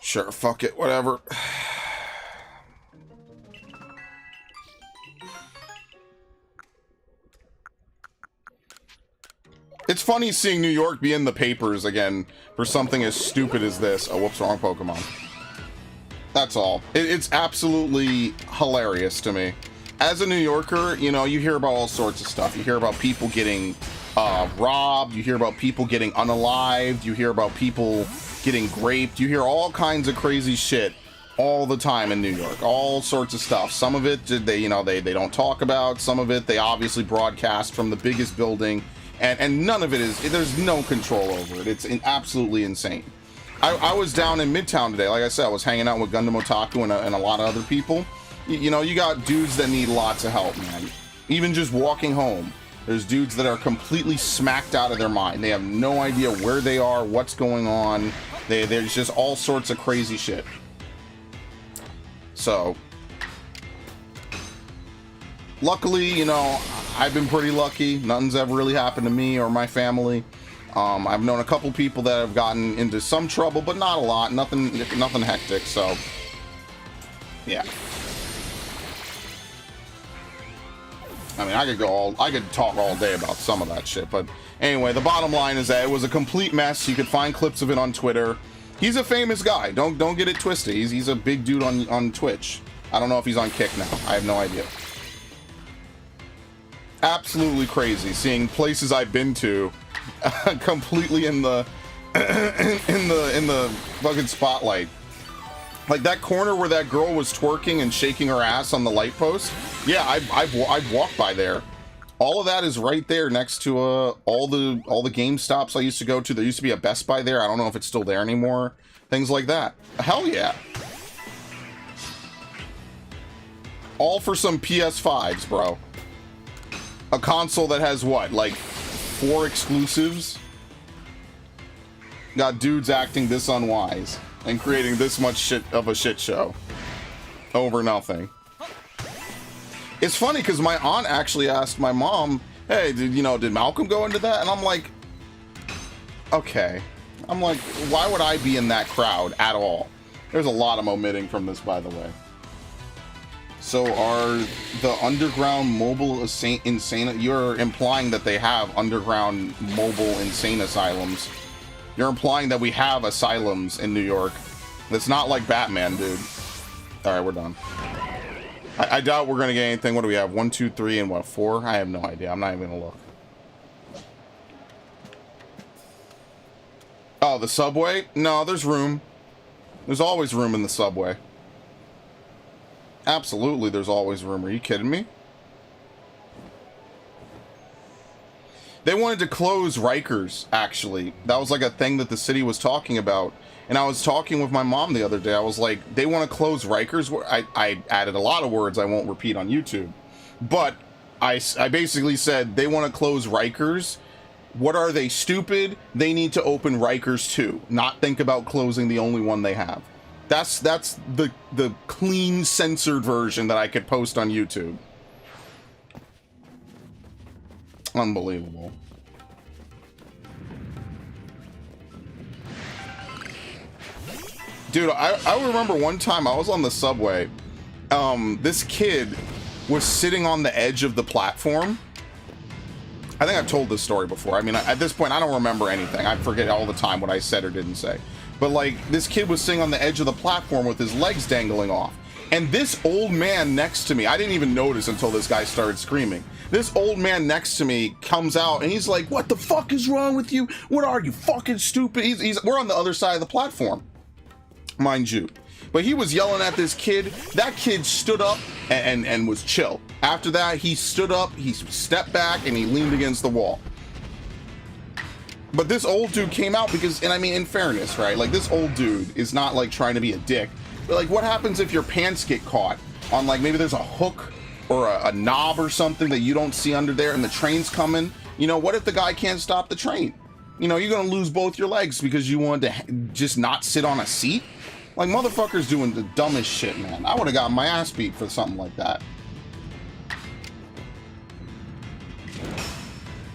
S1: Sure, fuck it, whatever. It's funny seeing New York be in the papers again for something as stupid as this. Oh, whoops, wrong Pokemon. That's all. It's absolutely hilarious to me. As a New Yorker, you know, you hear about all sorts of stuff. You hear about people getting robbed. You hear about people getting unalived. You hear about people getting raped. You hear all kinds of crazy shit all the time in New York. All sorts of stuff. Some of it, they don't talk about. Some of it, they obviously broadcast from the biggest building. And none of it is, there's no control over it. It's absolutely insane. I was down in Midtown today. Like I said, I was hanging out with Gundam Otaku and a lot of other people. You know, you got dudes that need lots of help, man. Even just walking home, there's dudes that are completely smacked out of their mind. They have no idea where they are, what's going on. There's just all sorts of crazy shit. So, luckily, you know, I've been pretty lucky. Nothing's ever really happened to me or my family. I've known a couple people that have gotten into some trouble, but not a lot. Nothing hectic. So, yeah. I mean, I could talk all day about some of that shit. But anyway, the bottom line is that it was a complete mess. You could find clips of it on Twitter. He's a famous guy. Don't get it twisted. He's a big dude on Twitch. I don't know if he's on Kick now. I have no idea. Absolutely crazy seeing places I've been to completely in the in the fucking spotlight. Like that corner where that girl was twerking and shaking her ass on the light post. Yeah, I've walked by there. All of that is right there next to all the GameStops I used to go to. There used to be a Best Buy there. I don't know if it's still there anymore. Things like that. Hell yeah. All for some PS5s, bro. A console that has what, like 4 exclusives? Got dudes acting this unwise and creating this much shit of a shit show over nothing. It's funny because my aunt actually asked my mom, hey, did Malcolm go into that? And I'm like, okay. I'm like, why would I be in that crowd at all? There's a lot I'm omitting from this, by the way. So are the underground mobile insane? You're implying that they have underground mobile insane asylums. You're implying that we have asylums in New York. It's not like Batman, dude. All right, we're done. I doubt we're gonna get anything. What do we have? 1, 2, 3, and what, 4? I have no idea. I'm not even gonna look. Oh, the subway? No, there's room. There's always room in the subway. Absolutely, there's always room. Are you kidding me? They wanted to close Rikers, actually. That was like a thing that the city was talking about. And I was talking with my mom the other day. I was like, they want to close Rikers? I added a lot of words I won't repeat on YouTube. But I basically said, they want to close Rikers. What are they, stupid? They need to open Rikers too. Not think about closing the only one they have. That's the clean, censored version that I could post on YouTube. Unbelievable. Dude, I remember one time I was on the subway. This kid was sitting on the edge of the platform. I think I've told this story before. I mean, at this point, I don't remember anything. I forget all the time what I said or didn't say. But like, this kid was sitting on the edge of the platform with his legs dangling off. And this old man next to me, I didn't even notice until this guy started screaming. This old man next to me comes out and he's like, what the fuck is wrong with you? What are you, fucking stupid? We're on the other side of the platform, mind you. But he was yelling at this kid. That kid stood up and was chill. After that, he stood up, he stepped back, and he leaned against the wall. But this old dude came out because, and I mean, in fairness, right? Like, this old dude is not, like, trying to be a dick. But, like, what happens if your pants get caught on, like, maybe there's a hook or a knob or something that you don't see under there and the train's coming? You know, what if the guy can't stop the train? You know, you're going to lose both your legs because you wanted to just not sit on a seat? Like, motherfuckers doing the dumbest shit, man. I would have gotten my ass beat for something like that.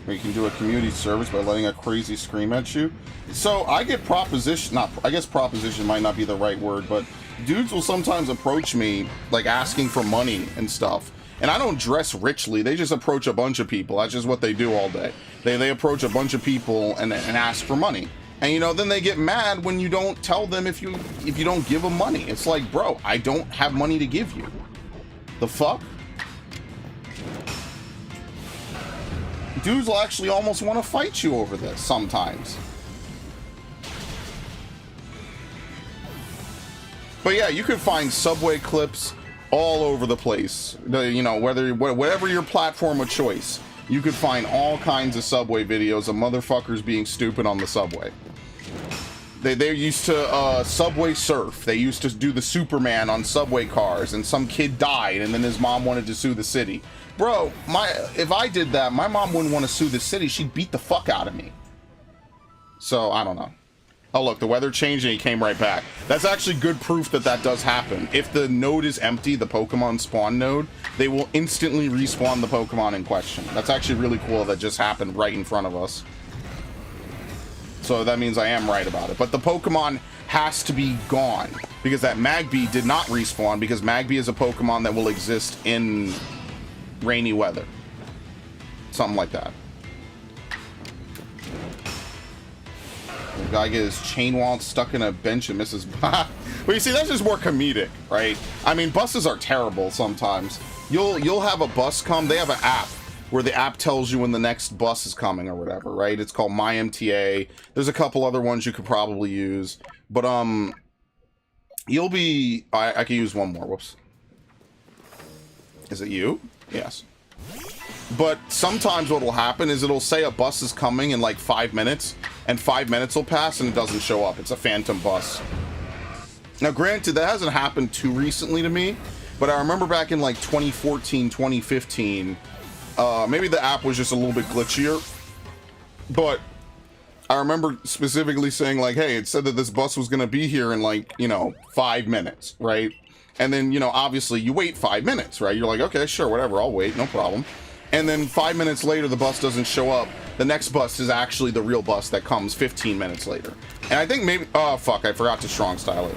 S1: Or you can do a community service by letting a crazy scream at you. So I get proposition, I guess proposition might not be the right word, but dudes will sometimes approach me like asking for money and stuff. And I don't dress richly. They just approach a bunch of people. That's just what they do all day. They approach a bunch of people and ask for money. And you know, then they get mad when you don't tell them if you don't give them money. It's like, bro, I don't have money to give you. The fuck? Dudes will actually almost want to fight you over this sometimes. But yeah, you can find Subway clips all over the place. You know, whatever your platform of choice, you could find all kinds of Subway videos of motherfuckers being stupid on the subway. They used to Subway surf. They used to do the Superman on subway cars, and some kid died, and then his mom wanted to sue the city. Bro, if I did that, my mom wouldn't want to sue the city. She'd beat the fuck out of me. So, I don't know. Oh, look, the weather changed and he came right back. That's actually good proof that that does happen. If the node is empty, the Pokemon spawn node, they will instantly respawn the Pokemon in question. That's actually really cool that just happened right in front of us. So that means I am right about it. But the Pokemon has to be gone because that Magby did not respawn, because Magby is a Pokemon that will exist in rainy weather. Something like that. The guy gets his chain wallet stuck in a bench and misses. Well, you see, that's just more comedic, right? I mean, buses are terrible sometimes. You'll have a bus come. They have an app where the app tells you when the next bus is coming or whatever, right? It's called MyMTA. There's a couple other ones you could probably use, but you'll be. I can use one more. Whoops. Is it you? Yes. But sometimes what will happen is it'll say a bus is coming in like 5 minutes, and 5 minutes will pass and it doesn't show up. It's a phantom bus. Now, granted, that hasn't happened too recently to me, but I remember back in like 2014, 2015, maybe the app was just a little bit glitchier, but I remember specifically saying like, hey, it said that this bus was going to be here in like, 5 minutes, right? And then, obviously you wait 5 minutes, right? You're like, okay, sure, whatever, I'll wait, no problem. And then 5 minutes later, the bus doesn't show up. The next bus is actually the real bus that comes 15 minutes later. And I think maybe, oh, fuck, I forgot to strong style it.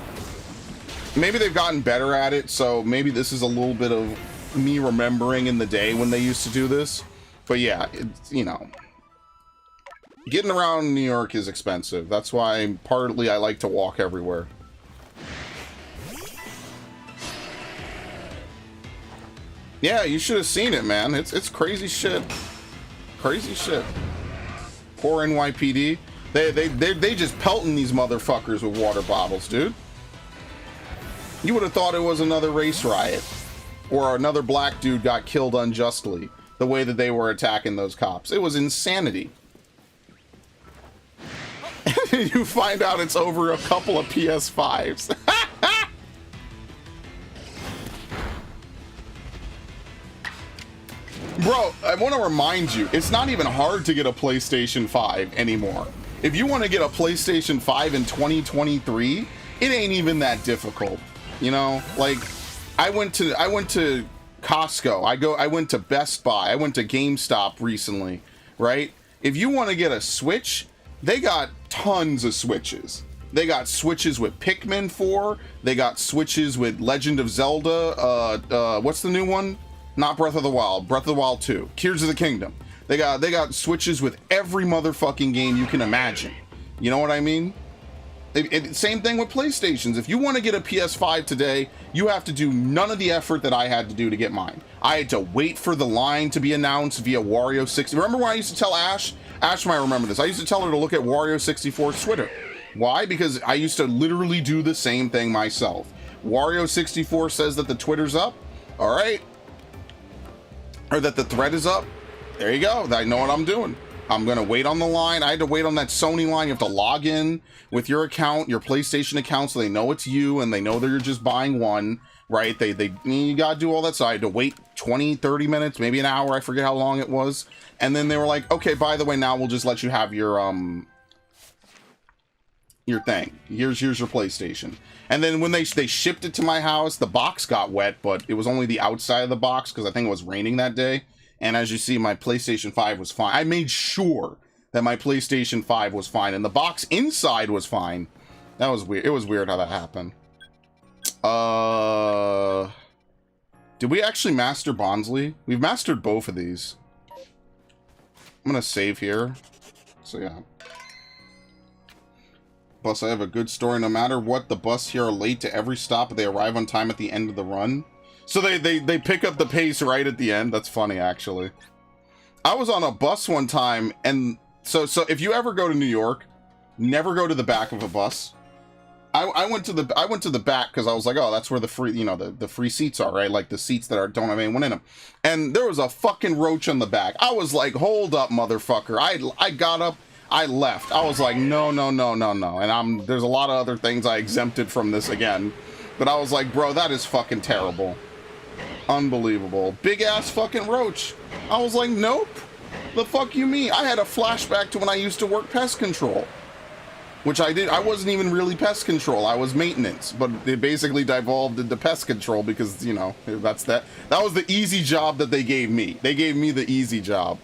S1: Maybe they've gotten better at it, so maybe this is a little bit of me remembering in the day when they used to do this. But yeah, it's, getting around New York is expensive. That's why partly I like to walk everywhere. Yeah, you should have seen it, man. It's crazy shit. Crazy shit. Poor NYPD. They just pelting these motherfuckers with water bottles, dude. You would have thought it was another race riot. Or another black dude got killed unjustly. The way that they were attacking those cops. It was insanity. And you find out it's over a couple of PS5s. Bro, I want to remind you, it's not even hard to get a PlayStation 5 anymore. If you want to get a PlayStation 5 in 2023, it ain't even that difficult. Like I went to Costco. I went to Best Buy. I went to GameStop recently, right? If you want to get a Switch, they got tons of Switches. They got Switches with Pikmin 4. They got Switches with Legend of Zelda. What's the new one? Not Breath of the Wild. Breath of the Wild 2. Tears of the Kingdom. They got Switches with every motherfucking game you can imagine. You know what I mean? Same thing with PlayStations. If you want to get a PS5 today, you have to do none of the effort that I had to do to get mine. I had to wait for the line to be announced via Wario 60. Remember when I used to tell Ash? Ash might remember this. I used to tell her to look at Wario 64's Twitter. Why? Because I used to literally do the same thing myself. Wario 64 says that the Twitter's up. All right. Or that the thread is up. There you go. I know what I'm doing. I'm going to wait on the line. I had to wait on that Sony line. You have to log in with your account, your PlayStation account, so they know it's you and they know that you're just buying one, right? You got to do all that. So I had to wait 20, 30 minutes, maybe an hour. I forget how long it was. And then they were like, okay, by the way, now we'll just let you have your thing. Here's your PlayStation. And then when they shipped it to my house, the box got wet, but it was only the outside of the box because I think it was raining that day. And as you see, my PlayStation 5 was fine. I made sure that my PlayStation 5 was fine, and the box inside was fine. That was weird. It was weird how that happened. Did we actually master Bonsly? We've mastered both of these. I'm gonna save here. So yeah. Bus, I have a good story. No matter what, the bus here are late to every stop, but they arrive on time at the end of the run. So they pick up the pace right at the end. That's funny, actually. I was on a bus one time, and so if you ever go to New York, never go to the back of a bus. I went to the back because I was like, oh, that's where the free, you know, the free seats are, right? Like the seats that don't have anyone in them. And there was a fucking roach on the back. I was like, hold up, motherfucker. I got up, I left. I was like, no. And there's a lot of other things I exempted from this again. But I was like, bro, that is fucking terrible. Unbelievable. Big ass fucking roach. I was like, nope. The fuck you mean? I had a flashback to when I used to work pest control. Which I did. I wasn't even really pest control. I was maintenance, but it basically devolved into pest control because, you know, that was the easy job that they gave me. They gave me the easy job.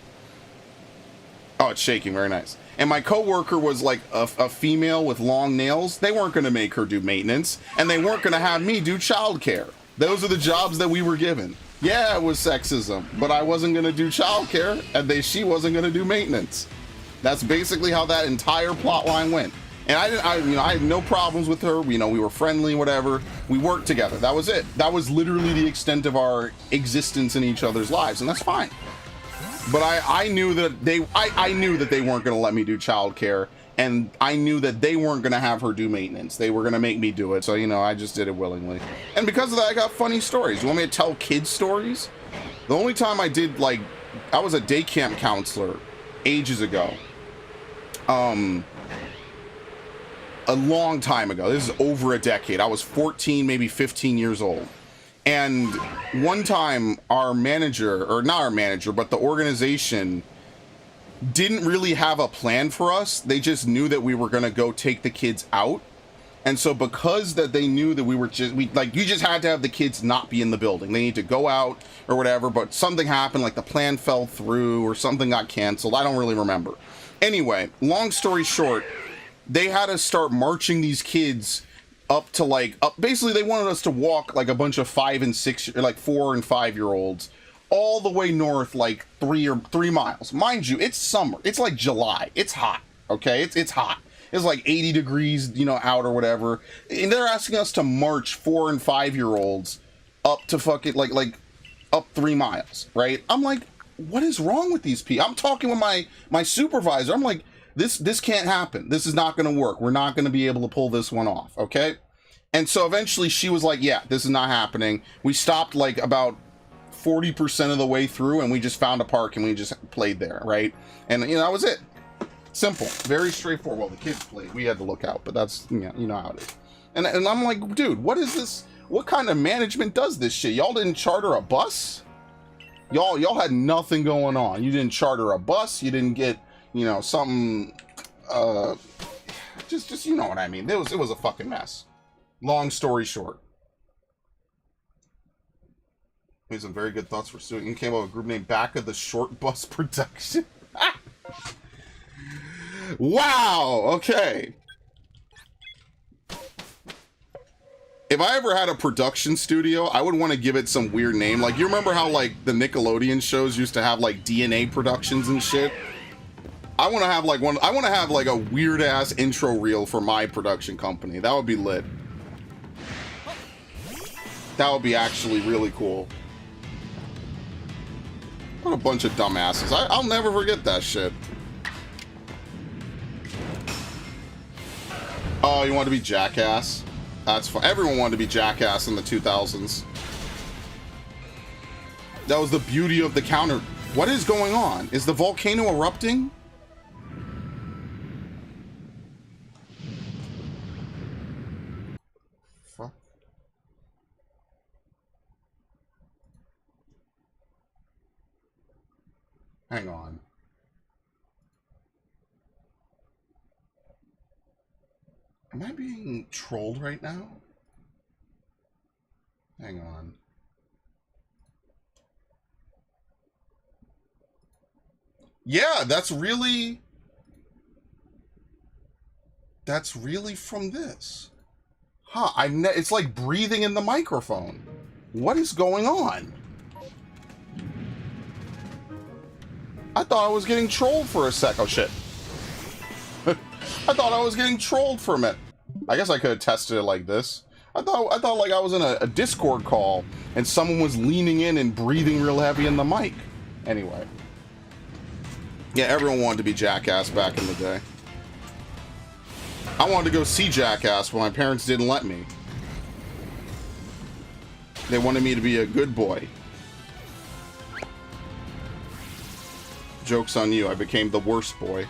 S1: Oh, it's shaking. Very nice. And my coworker was like a female with long nails. They weren't going to make her do maintenance, and they weren't going to have me do childcare. Those are the jobs that we were given. Yeah, it was sexism, but I wasn't going to do childcare, and she wasn't going to do maintenance. That's basically how that entire plot line went. And I had no problems with her. You know, we were friendly, whatever. We worked together. That was it. That was literally the extent of our existence in each other's lives, and that's fine. But I knew that I knew that they weren't going to let me do childcare, and I knew that they weren't going to have her do maintenance. They were going to make me do it. So, you know, I just did it willingly. And because of that, I got funny stories. You want me to tell kids stories? The only time I did, like, I was a day camp counselor ages ago. A long time ago. This is over a decade. I was 14, maybe 15 years old. And one time our manager, or not our manager, but the organization didn't really have a plan for us. They just knew that we were going to go take the kids out. And so because that they knew that you just had to have the kids not be in the building. They need to go out or whatever, but something happened, like the plan fell through or something got canceled. I don't really remember. Anyway, long story short, they had to start marching these kids up to basically they wanted us to walk like a bunch of 5 and 6, or like 4 and 5 year olds all the way north, like 3 miles. Mind you, it's summer. It's like July. It's hot. Okay. It's hot. It's like 80 degrees, you know, out or whatever. And they're asking us to march 4 and 5 year olds up to fucking like up 3 miles. Right. I'm like, what is wrong with these people? I'm talking with my supervisor. I'm like, This can't happen. This is not going to work. We're not going to be able to pull this one off, okay? And so eventually she was like, yeah, this is not happening. We stopped like about 40% of the way through, and we just found a park and we just played there, right? And, you know, that was it. Simple. Very straightforward. Well, the kids played. We had to look out, but that's, you know how it is. And I'm like, dude, what is this? What kind of management does this shit? Y'all didn't charter a bus? Y'all had nothing going on. You didn't charter a bus. You didn't get, you know, something, just you know what I mean. It was a fucking mess. Long story short. We had some very good thoughts for student. You came up with a group named Back of the Short Bus Production. Wow, okay. If I ever had a production studio, I would want to give it some weird name. Like, you remember how, like, the Nickelodeon shows used to have, like, DNA productions and shit? I want to have like a weird ass intro reel for my production company. That would be lit. That would be actually really cool. What a bunch of dumbasses. I'll never forget that shit. Oh, you want to be Jackass? That's fun. Everyone wanted to be Jackass in the 2000s. That was the beauty of the counter. What is going on? Is the volcano erupting? Hang on. Am I being trolled right now? Hang on. Yeah, that's really from this. Huh, it's like breathing in the microphone. What is going on? I thought I was getting trolled for a sec. Oh, shit. I thought I was getting trolled for a minute. I guess I could have tested it like this. I thought like I was in a Discord call and someone was leaning in and breathing real heavy in the mic. Anyway. Yeah, everyone wanted to be Jackass back in the day. I wanted to go see Jackass, but my parents didn't let me. They wanted me to be a good boy. Joke's on you, I became the worst boy.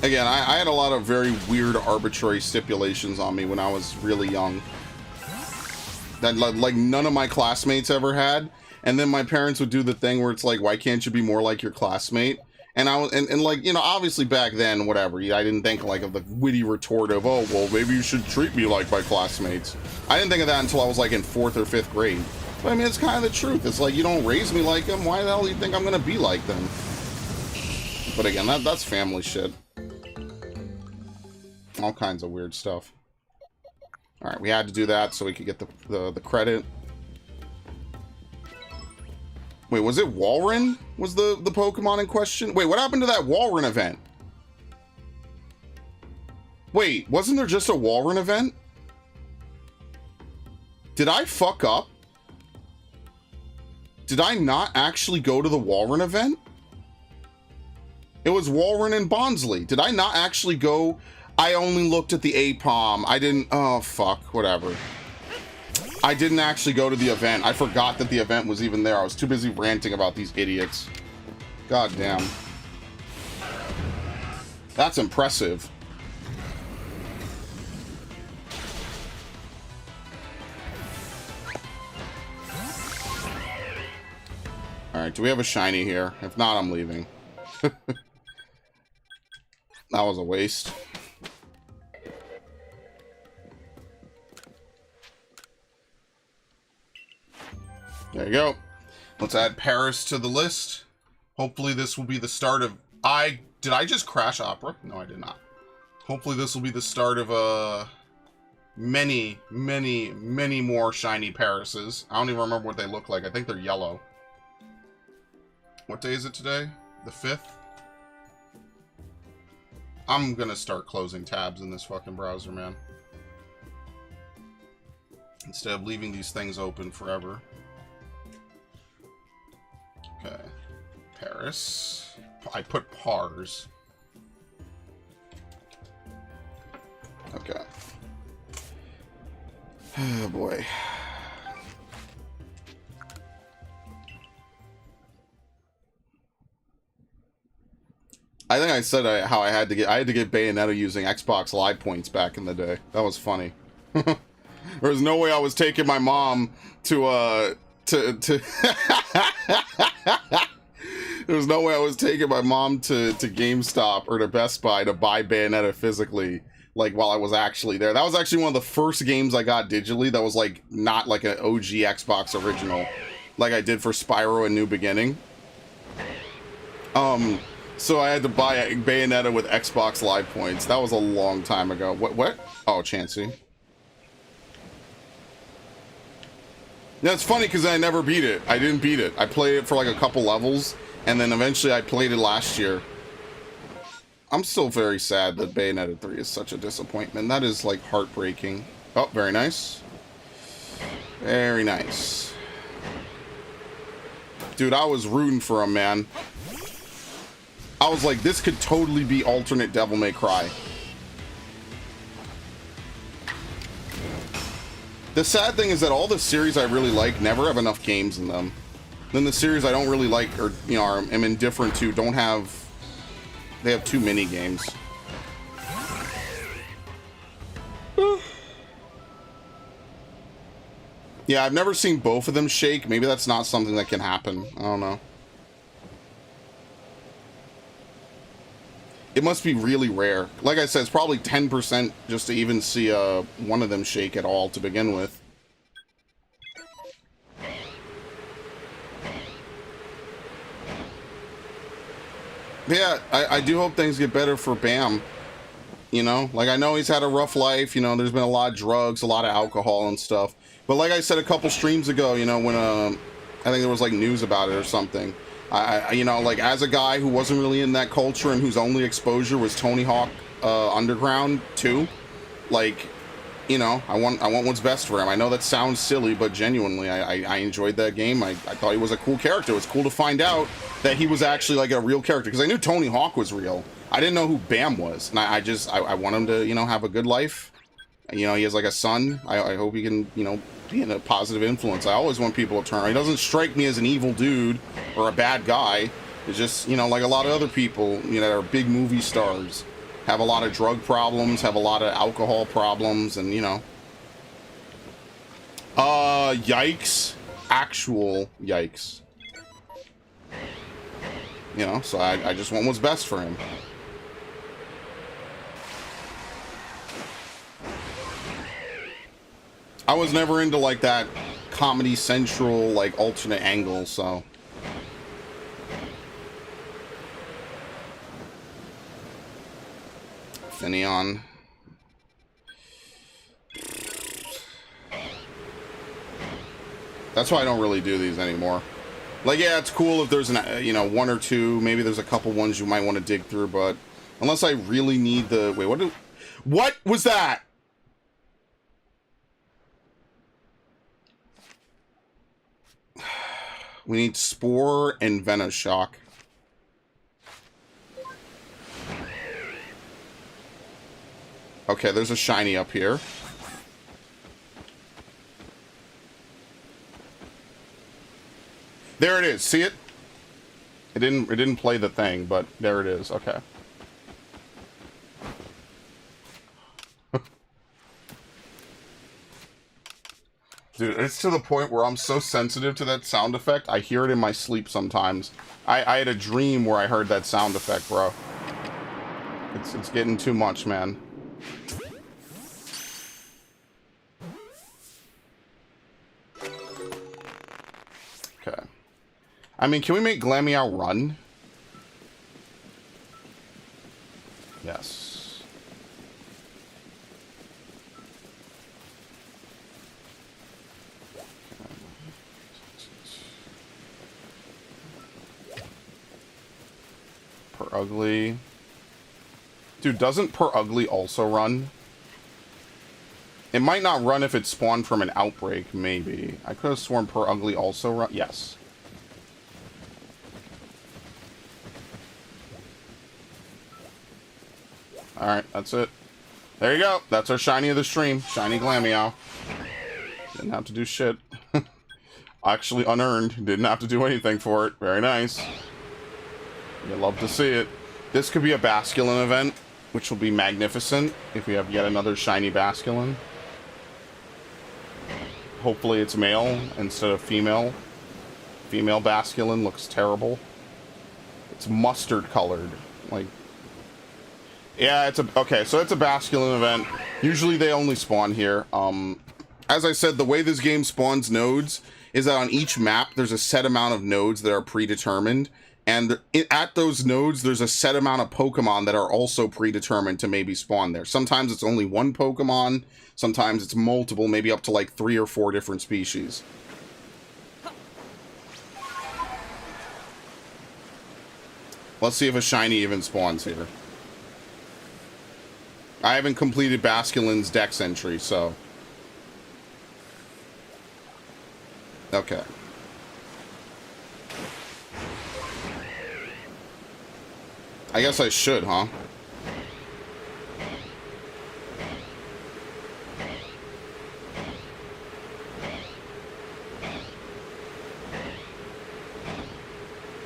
S1: Again, I had a lot of very weird, arbitrary stipulations on me when I was really young. That, like, none of my classmates ever had. And then my parents would do the thing where it's like, why can't you be more like your classmate? And I was, and like, you know, obviously back then, whatever, I didn't think, like, of the witty retort of, oh, well, maybe you should treat me like my classmates. I didn't think of that until I was, like, in 4th or 5th grade. But, I mean, it's kind of the truth. It's like, you don't raise me like them, why the hell do you think I'm gonna be like them? But again, that's family shit. All kinds of weird stuff. Alright, we had to do that so we could get the credit. Wait, was it Walrein? Was the Pokemon in question? Wait, what happened to that Walrein event? Wait, wasn't there just a Walrein event? Did I fuck up? Did I not actually go to the Walrein event? It was Walrein and Bonsly. Did I not actually go? I only looked at the APOM. I didn't... Oh, fuck. Whatever. I didn't actually go to the event. I forgot that the event was even there. I was too busy ranting about these idiots. God damn. That's impressive. Alright, do we have a shiny here? If not, I'm leaving. That was a waste. There you go. Let's add Paris to the list. Hopefully this will be the start of... Did I just crash Opera? No, I did not. Hopefully this will be the start of many, many, many more shiny Parises. I don't even remember what they look like. I think they're yellow. What day is it today? The 5th? I'm gonna start closing tabs in this fucking browser, man. Instead of leaving these things open forever. Okay. Paris. I put Pars. Okay. Oh boy. I think I said how I had to get Bayonetta using Xbox Live points back in the day. That was funny. There was no way I was taking my mom to There was no way I was taking my mom to GameStop or to Best Buy to buy Bayonetta physically, like, while I was actually there. That was actually one of the first games I got digitally that was, like, not like an OG Xbox original, like I did for Spyro and New Beginning. So I had to buy Bayonetta with Xbox Live points. That was a long time ago. What? Oh, Chansey. Yeah, it's funny because I never beat it. I didn't beat it. I played it for like a couple levels, and then eventually I played it last year. I'm still very sad that Bayonetta 3 is such a disappointment. That is, like, heartbreaking. Oh, very nice. Very nice. Dude, I was rooting for him, man. I was like, this could totally be alternate Devil May Cry. The sad thing is that all the series I really like never have enough games in them. Then the series I don't really like, or, you know, am indifferent to, don't have... They have too many games. Yeah, I've never seen both of them shake. Maybe that's not something that can happen. I don't know. It must be really rare. Like I said, it's probably 10% just to even see one of them shake at all to begin with. Yeah, I do hope things get better for Bam. You know, like, I know he's had a rough life. You know, there's been a lot of drugs, a lot of alcohol and stuff. But like I said a couple streams ago, you know, when I think there was like news about it or something. You know, like, as a guy who wasn't really in that culture and whose only exposure was Tony Hawk Underground 2, like, you know, I want what's best for him. I know that sounds silly, but genuinely, I enjoyed that game. I thought he was a cool character. It was cool to find out that he was actually like a real character, because I knew Tony Hawk was real. I didn't know who Bam was, and I want him to, you know, have a good life. You know, he has like a son. I hope he can, you know, be in a positive influence. I always want people to turn. He doesn't strike me as an evil dude or a bad guy. It's just, you know, like a lot of other people, you know, that are big movie stars, have a lot of drug problems, have a lot of alcohol problems, and, you know. Yikes. Actual yikes. You know, so I just want what's best for him. I was never into, like, that Comedy Central, like, alternate angle, so. Finion. That's why I don't really do these anymore. Like, yeah, it's cool if there's an, you know, one or two, maybe there's a couple ones you might want to dig through, but unless I really need the, wait, what was that? We need Spore and Venoshock. Okay, there's a shiny up here. There it is. See it? It didn't play the thing, but there it is. Okay. Dude, it's to the point where I'm so sensitive to that sound effect, I hear it in my sleep sometimes. I had a dream where I heard that sound effect, bro. It's getting too much, man. Okay. I mean, can we make Glameow run? Yes. Ugly. Dude, doesn't Per Ugly also run? It might not run if it spawned from an outbreak, maybe. I could have sworn Per Ugly also run. Yes. Alright, that's it. There you go. That's our shiny of the stream. Shiny Glameow. Didn't have to do shit. Actually unearned. Didn't have to do anything for it. Very nice. You love to see it. This could be a Basculin event, which will be magnificent if we have yet another shiny Basculin. Hopefully it's male instead of female. Female Basculin looks terrible. It's mustard colored. Like, yeah, it's a, okay, so it's a Basculin event. Usually they only spawn here. As I said, the way this game spawns nodes is that on each map there's a set amount of nodes that are predetermined. And at those nodes, there's a set amount of Pokemon that are also predetermined to maybe spawn there. Sometimes it's only one Pokemon. Sometimes it's multiple, maybe up to like 3 or 4 different species. Let's see if a shiny even spawns here. I haven't completed Basculin's Dex entry, so. Okay. I guess I should, huh?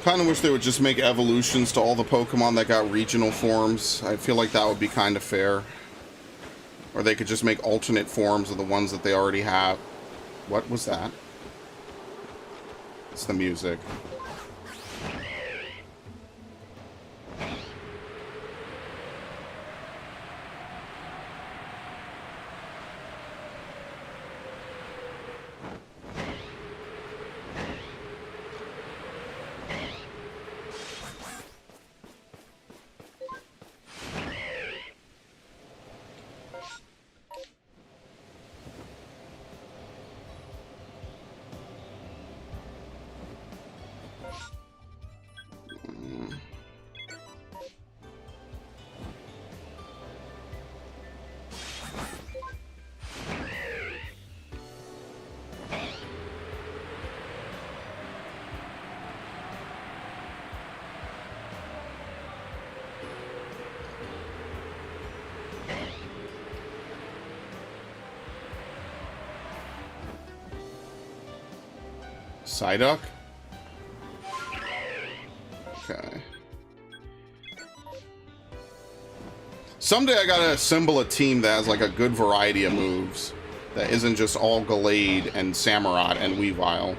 S1: Kind of wish they would just make evolutions to all the Pokemon that got regional forms. I feel like that would be kind of fair. Or they could just make alternate forms of the ones that they already have. What was that? It's the music. Psyduck? Okay. Someday I gotta assemble a team that has like a good variety of moves. That isn't just all Gallade and Samurott and Weavile.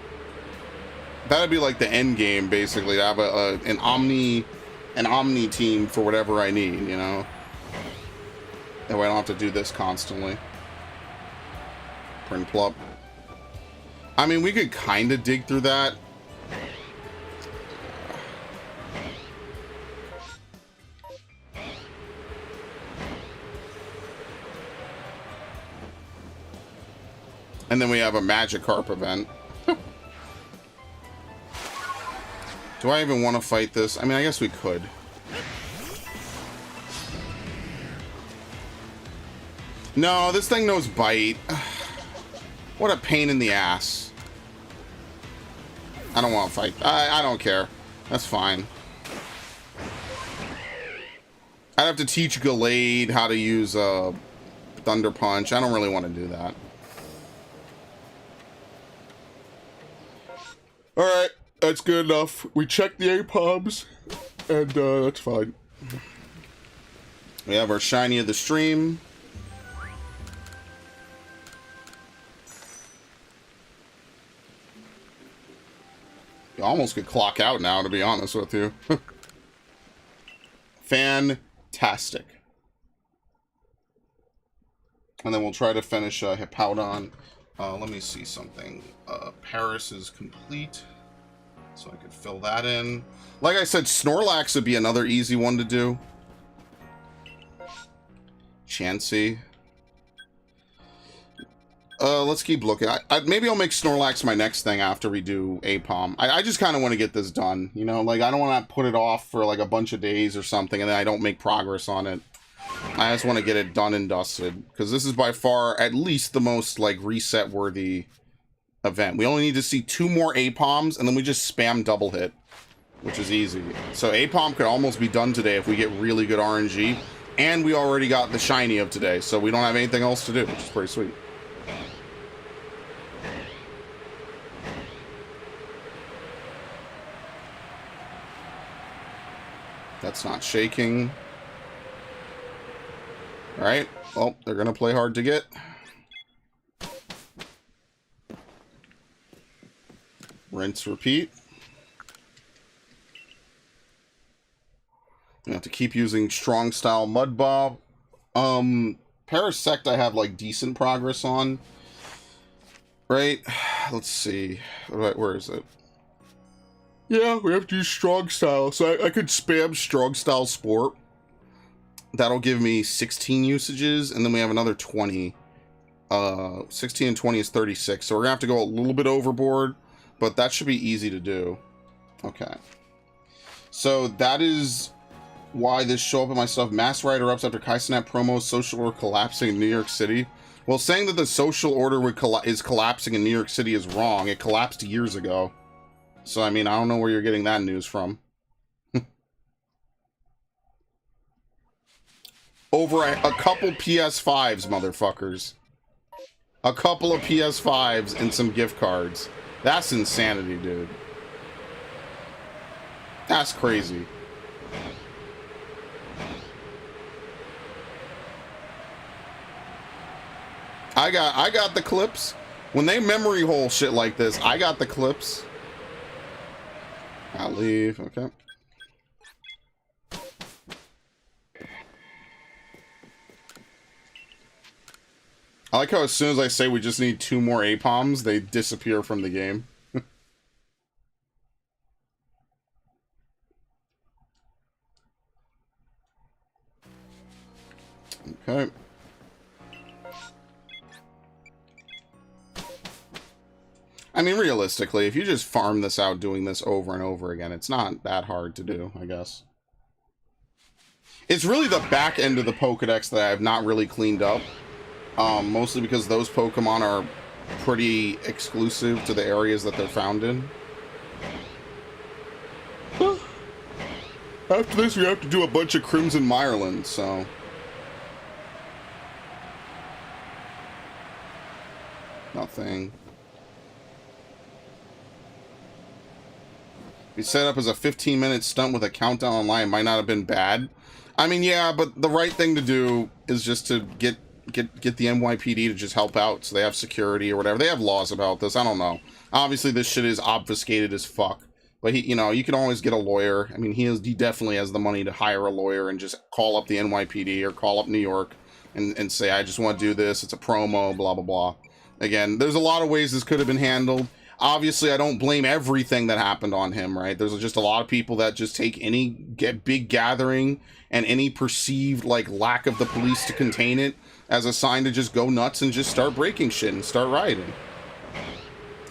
S1: That'd be like the end game, basically. To have an Omni team for whatever I need, you know? That way I don't have to do this constantly. Print Plup. I mean, we could kind of dig through that. And then we have a Magikarp event. Do I even want to fight this? I mean, I guess we could. No, this thing knows Bite. What a pain in the ass. I don't want to fight. I don't care. That's fine. I'd have to teach Gallade how to use Thunder Punch. I don't really want to do that. Alright, that's good enough. We checked the APOMs, and that's fine. We have our shiny of the stream. You almost could clock out now, to be honest with you. Fantastic. And then we'll try to finish Hippowdon. Let me see something. Paris is complete, so I could fill that in. Like I said, Snorlax would be another easy one to do. Chansey. Let's keep looking. Maybe I'll make Snorlax my next thing after we do APOM. I just kind of want to get this done, you know? Like, I don't want to put it off for, like, a bunch of days or something, and then I don't make progress on it. I just want to get it done and dusted, because this is by far at least the most, like, reset-worthy event. We only need to see 2 more APOMs, and then we just spam double hit, which is easy. So APOM could almost be done today if we get really good RNG, and we already got the shiny of today, so we don't have anything else to do, which is pretty sweet. That's not shaking. Alright, well, they're gonna play hard to get. Rinse, repeat. You have to keep using strong style Mud Bob. Parasect I have like decent progress on. Right? Let's see. Where is it? Yeah, we have to use strong style. So I could spam strong style sport. That'll give me 16 usages, and then we have another 20. 16 and 20 is 36. So we're gonna have to go a little bit overboard, but that should be easy to do. Okay. So that is why this show up in my stuff. Mass writer ups after Kai Snap promo, social order collapsing in New York City. Well, saying that the social order is collapsing in New York City is wrong. It collapsed years ago. So, I mean, I don't know where you're getting that news from. Over a couple PS5s, motherfuckers. A couple of PS5s and some gift cards. That's insanity, dude. That's crazy. I got the clips. When they memory hole shit like this, I got the clips. I'll leave, okay. I like how as soon as I say we just need 2 more APOMs, they disappear from the game. Okay. I mean, realistically, if you just farm this out doing this over and over again, it's not that hard to do, I guess. It's really the back end of the Pokedex that I have not really cleaned up. Mostly because those Pokemon are pretty exclusive to the areas that they're found in. After this, we have to do a bunch of Crimson Mireland, so... Nothing. Be set up as a 15-minute stunt with a countdown online might not have been bad. I mean, yeah, but the right thing to do is just to get the NYPD to just help out, so they have security or whatever. They have laws about this. I don't know. Obviously, this shit is obfuscated as fuck. But he, you know, you can always get a lawyer. I mean, he definitely has the money to hire a lawyer and just call up the NYPD or call up New York and say, I just want to do this. It's a promo, blah blah blah. Again, there's a lot of ways this could have been handled. Obviously, I don't blame everything that happened on him, right? There's just a lot of people that just take any big gathering and any perceived, like, lack of the police to contain it as a sign to just go nuts and just start breaking shit and start rioting.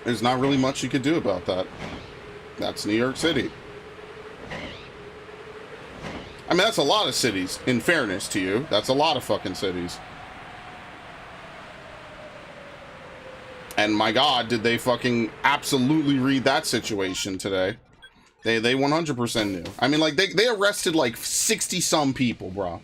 S1: There's not really much you could do about that. That's New York City. I mean, that's a lot of cities, in fairness to you. That's a lot of fucking cities. And my God, did they fucking absolutely read that situation today. They 100% knew. I mean, like, they arrested, like, 60-some people, bro.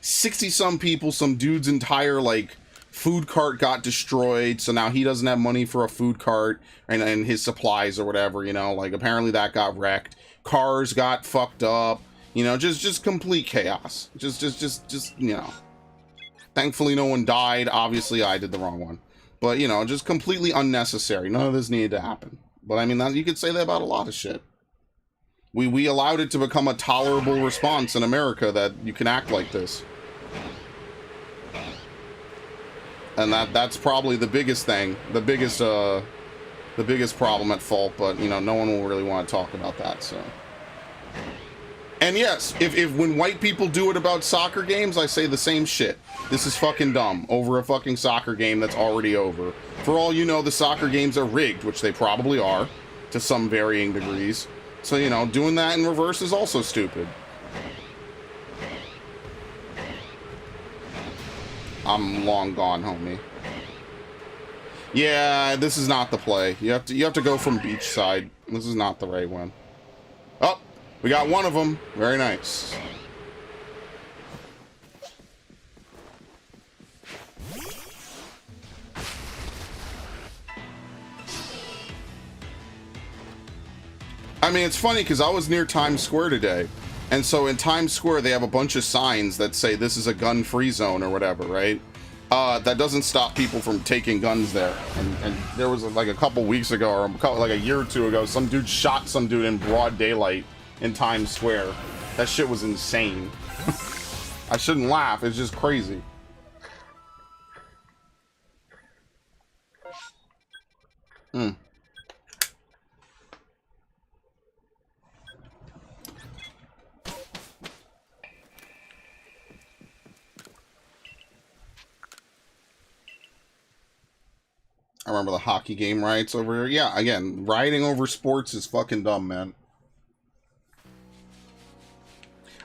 S1: 60-some people. Some dude's entire, like, food cart got destroyed, so now he doesn't have money for a food cart and his supplies or whatever, you know? Like, apparently that got wrecked. Cars got fucked up. You know, just complete chaos. Just, you know. Thankfully, no one died. Obviously, I did the wrong one. But, you know, just completely unnecessary. None of this needed to happen. But, I mean, you could say that about a lot of shit. We allowed it to become a tolerable response in America that you can act like this. And that's probably the biggest thing. The biggest problem at fault. But, you know, no one will really want to talk about that, so... And yes, if when white people do it about soccer games, I say the same shit. This is fucking dumb. Over a fucking soccer game that's already over. For all you know, the soccer games are rigged, which they probably are, to some varying degrees. So, you know, doing that in reverse is also stupid. I'm long gone, homie. Yeah, this is not the play. You have to go from beachside. This is not the right one. Oh! We got one of them. Very nice. I mean, it's funny because I was near Times Square today. And so in Times Square, they have a bunch of signs that say this is a gun-free zone or whatever, right? That doesn't stop people from taking guns there. And there was like a couple weeks ago, or like a year or two ago, some dude shot some dude in broad daylight in Times Square. That shit was insane. I shouldn't laugh, it's just crazy. I remember the hockey game riots over here. Yeah, again, rioting over sports is fucking dumb, man.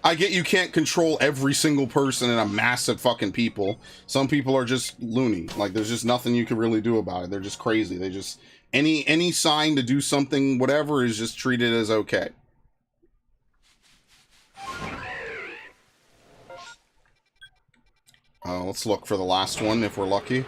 S1: I get you can't control every single person in a mass of fucking people. Some people are just loony. Like, there's just nothing you can really do about it. They're just crazy. They just... Any sign to do something, whatever, is just treated as okay. Let's look for the last one, if we're lucky.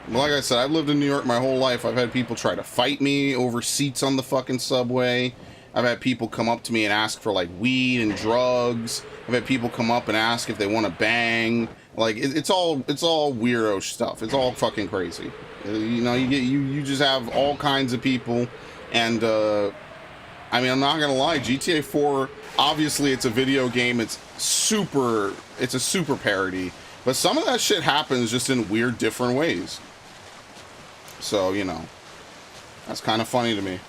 S1: Like I said, I've lived in New York my whole life. I've had people try to fight me over seats on the fucking subway. I've had people come up to me and ask for, like, weed and drugs. I've had people come up and ask if they want to bang. Like, it's all weirdo stuff. It's all fucking crazy. You know, you just have all kinds of people. And, I mean, I'm not gonna lie, GTA 4, obviously it's a video game. It's a super parody. But some of that shit happens just in weird, different ways. So, you know, that's kind of funny to me.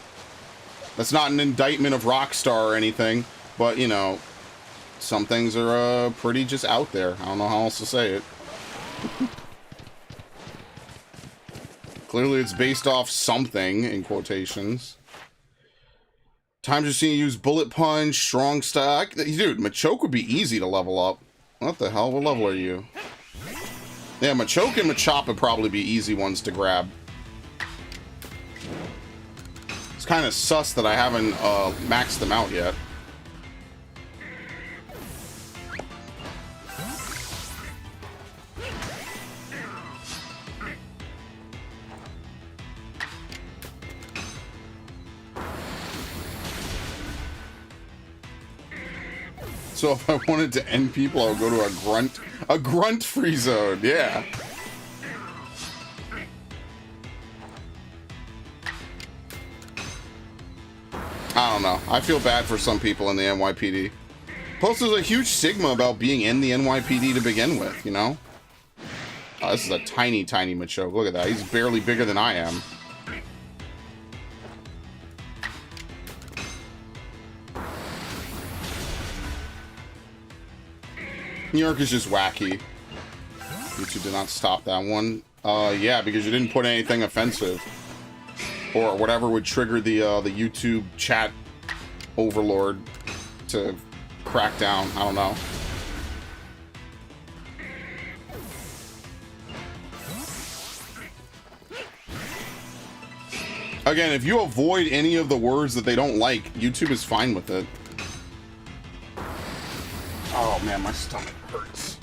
S1: That's not an indictment of Rockstar or anything, but, you know, some things are pretty just out there. I don't know how else to say it. Clearly it's based off something, in quotations. Times you've seen you use Bullet Punch, Strong Style. Dude, Machoke would be easy to level up. What the hell? What level are you? Yeah, Machoke and Machop would probably be easy ones to grab. It's kind of sus that I haven't maxed them out yet. So if I wanted to end people, I would go to a grunt free zone. Yeah. I don't know. I feel bad for some people in the NYPD. Plus, there's a huge stigma about being in the NYPD to begin with, you know? Oh, this is a tiny, tiny Machoke. Look at that. He's barely bigger than I am. New York is just wacky. YouTube did not stop that one. Yeah, because you didn't put anything offensive. Or whatever would trigger the YouTube chat overlord to crack down. I don't know. Again, if you avoid any of the words that they don't like, YouTube is fine with it. Oh man, my stomach hurts.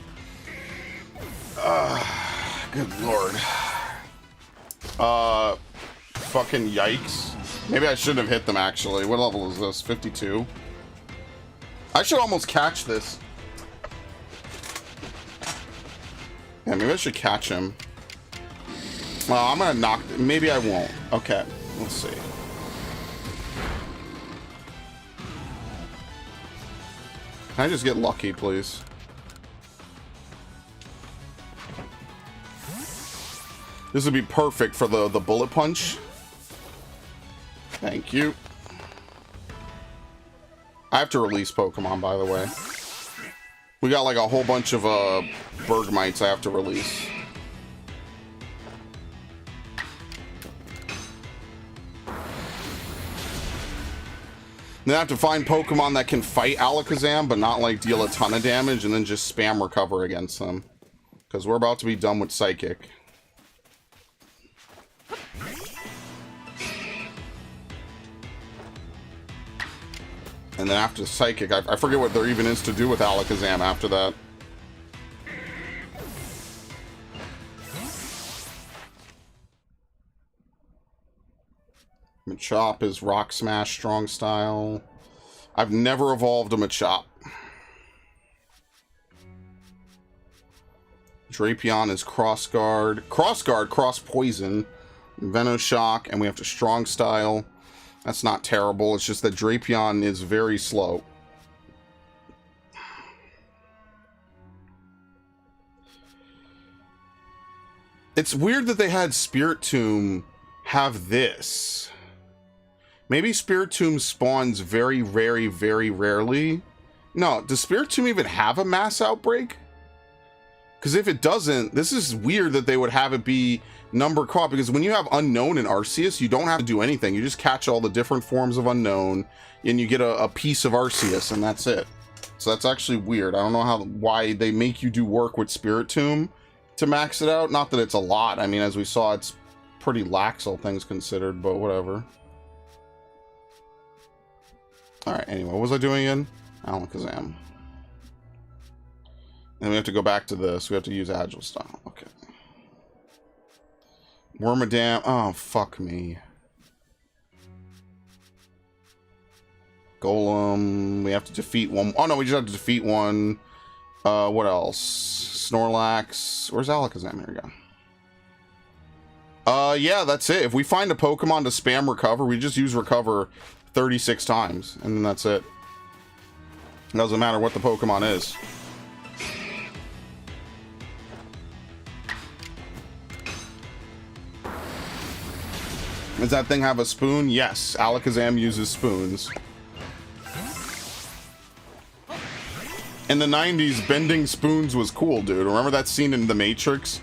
S1: Good lord. Fucking yikes. Maybe I shouldn't have hit them, actually. What level is this? 52? I should almost catch this. Yeah, maybe I should catch him. Well, I'm gonna knock... Maybe I won't. Okay, let's see. Can I just get lucky, please? This would be perfect for the bullet punch. Thank you. I have to release Pokemon, by the way. We got like a whole bunch of Bergmites I have to release. Then I have to find Pokemon that can fight Alakazam, but not like deal a ton of damage, and then just spam recover against them. Because we're about to be done with Psychic. And then after Psychic, I forget what there even is to do with Alakazam after that. Machop is Rock Smash Strong Style. I've never evolved a Machop. Drapion is Cross Guard. Cross Guard, Cross Poison. Venoshock, and we have to Strong Style. That's not terrible. It's just that Drapion is very slow. It's weird that they had Spirit Tomb have this. Maybe Spirit Tomb spawns very, very, very rarely. No, does Spirit Tomb even have a mass outbreak? Because if it doesn't, this is weird that they would have it be number caught, because when you have Unknown in Arceus, you don't have to do anything. You just catch all the different forms of Unknown, and you get a piece of Arceus, and that's it. So that's actually weird. I don't know why they make you do work with Spirit Tomb to max it out. Not that it's a lot. I mean, as we saw, it's pretty lax, all things considered, but whatever. Alright, anyway, what was I doing again? Alakazam. And we have to go back to this. We have to use Agile Style. Okay. Wormadam. Oh, fuck me. Golem. We have to defeat one. Oh, no, we just have to defeat one. What else? Snorlax. Where's Alakazam? Here we go. Yeah, that's it. If we find a Pokemon to spam Recover, we just use Recover 36 times. And then that's it. It doesn't matter what the Pokemon is. Does that thing have a spoon? Yes, Alakazam uses spoons. In the 90s, bending spoons was cool, dude. Remember that scene in The Matrix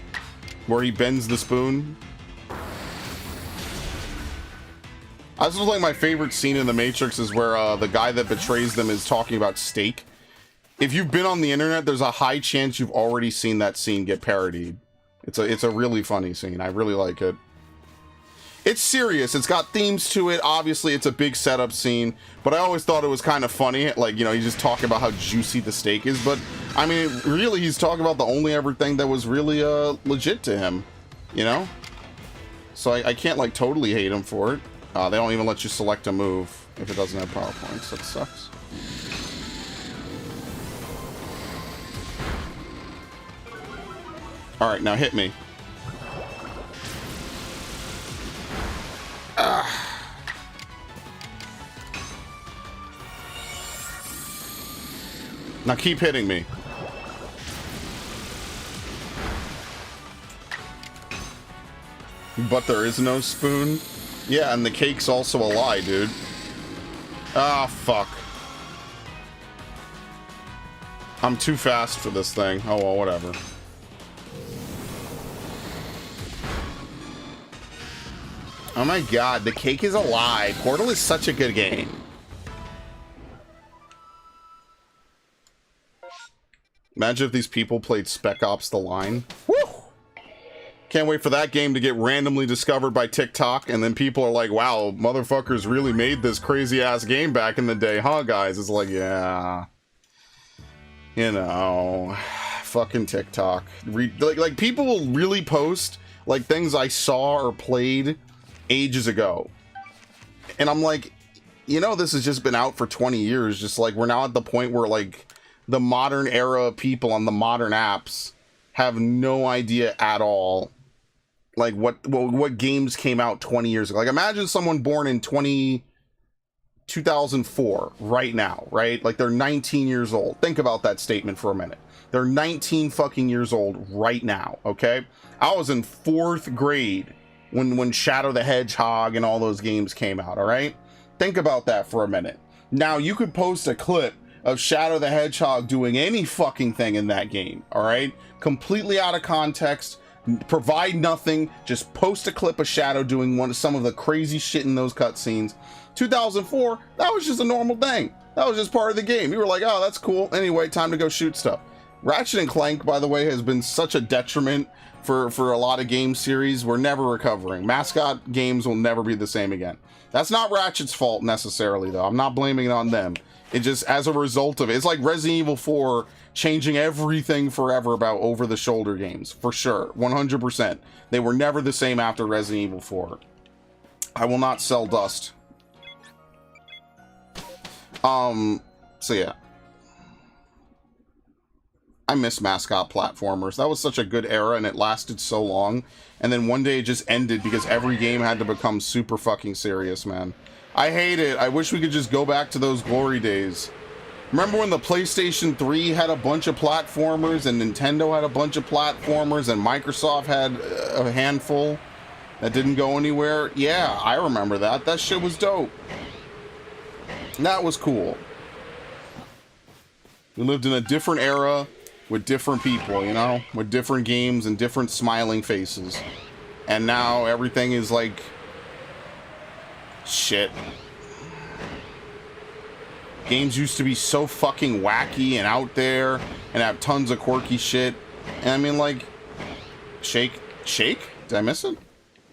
S1: where he bends the spoon? This was like my favorite scene in The Matrix is where the guy that betrays them is talking about steak. If you've been on the internet, there's a high chance you've already seen that scene get parodied. It's a really funny scene. I really like it. It's serious. It's got themes to it. Obviously, it's a big setup scene. But I always thought it was kind of funny. Like, you know, he's just talking about how juicy the steak is. But, I mean, really, he's talking about the only ever thing that was really legit to him. You know? So I can't, like, totally hate him for it. They don't even let you select a move if it doesn't have power points. That sucks. All right, now hit me. Now keep hitting me. But there is no spoon? Yeah, and the cake's also a lie, dude. Ah, fuck. I'm too fast for this thing. Oh, well, whatever. Oh my god, the cake is a lie. Portal is such a good game. Imagine if these people played Spec Ops: The Line. Woo! Can't wait for that game to get randomly discovered by TikTok, and then people are like, wow, motherfuckers really made this crazy-ass game back in the day, huh, guys? It's like, yeah. You know, fucking TikTok. Like, people will really post, like, things I saw or played ages ago. And I'm like, you know, this has just been out for 20 years. Just, like, we're now at the point where, like, the modern era people on the modern apps have no idea at all, like, what games came out 20 years ago. Like, imagine someone born in 2004 right now, right? Like, they're 19 years old. Think about that statement for a minute. They're 19 fucking years old right now, okay? I was in 4th grade when Shadow the Hedgehog and all those games came out, all right? Think about that for a minute. Now, you could post a clip of Shadow the Hedgehog doing any fucking thing in that game, all right? Completely out of context, provide nothing, just post a clip of Shadow doing some of the crazy shit in those cutscenes. 2004, that was just a normal thing. That was just part of the game. You were like, oh, that's cool. Anyway, time to go shoot stuff. Ratchet and Clank, by the way, has been such a detriment for a lot of game series. We're never recovering. Mascot games will never be the same again. That's not Ratchet's fault necessarily, though. I'm not blaming it on them. It just, as a result of it, it's like Resident Evil 4 changing everything forever about over-the-shoulder games, for sure, 100%. They were never the same after Resident Evil 4. I will not sell dust. So yeah. I miss mascot platformers. That was such a good era, and it lasted so long. And then one day it just ended because every game had to become super fucking serious, man. I hate it. I wish we could just go back to those glory days. Remember when the PlayStation 3 had a bunch of platformers, and Nintendo had a bunch of platformers, and Microsoft had a handful that didn't go anywhere? Yeah, I remember that. That shit was dope. That was cool. We lived in a different era with different people, you know? With different games and different smiling faces. And now everything is like... shit. Games used to be so fucking wacky and out there and have tons of quirky shit. And I mean, like... Shake? Did I miss it?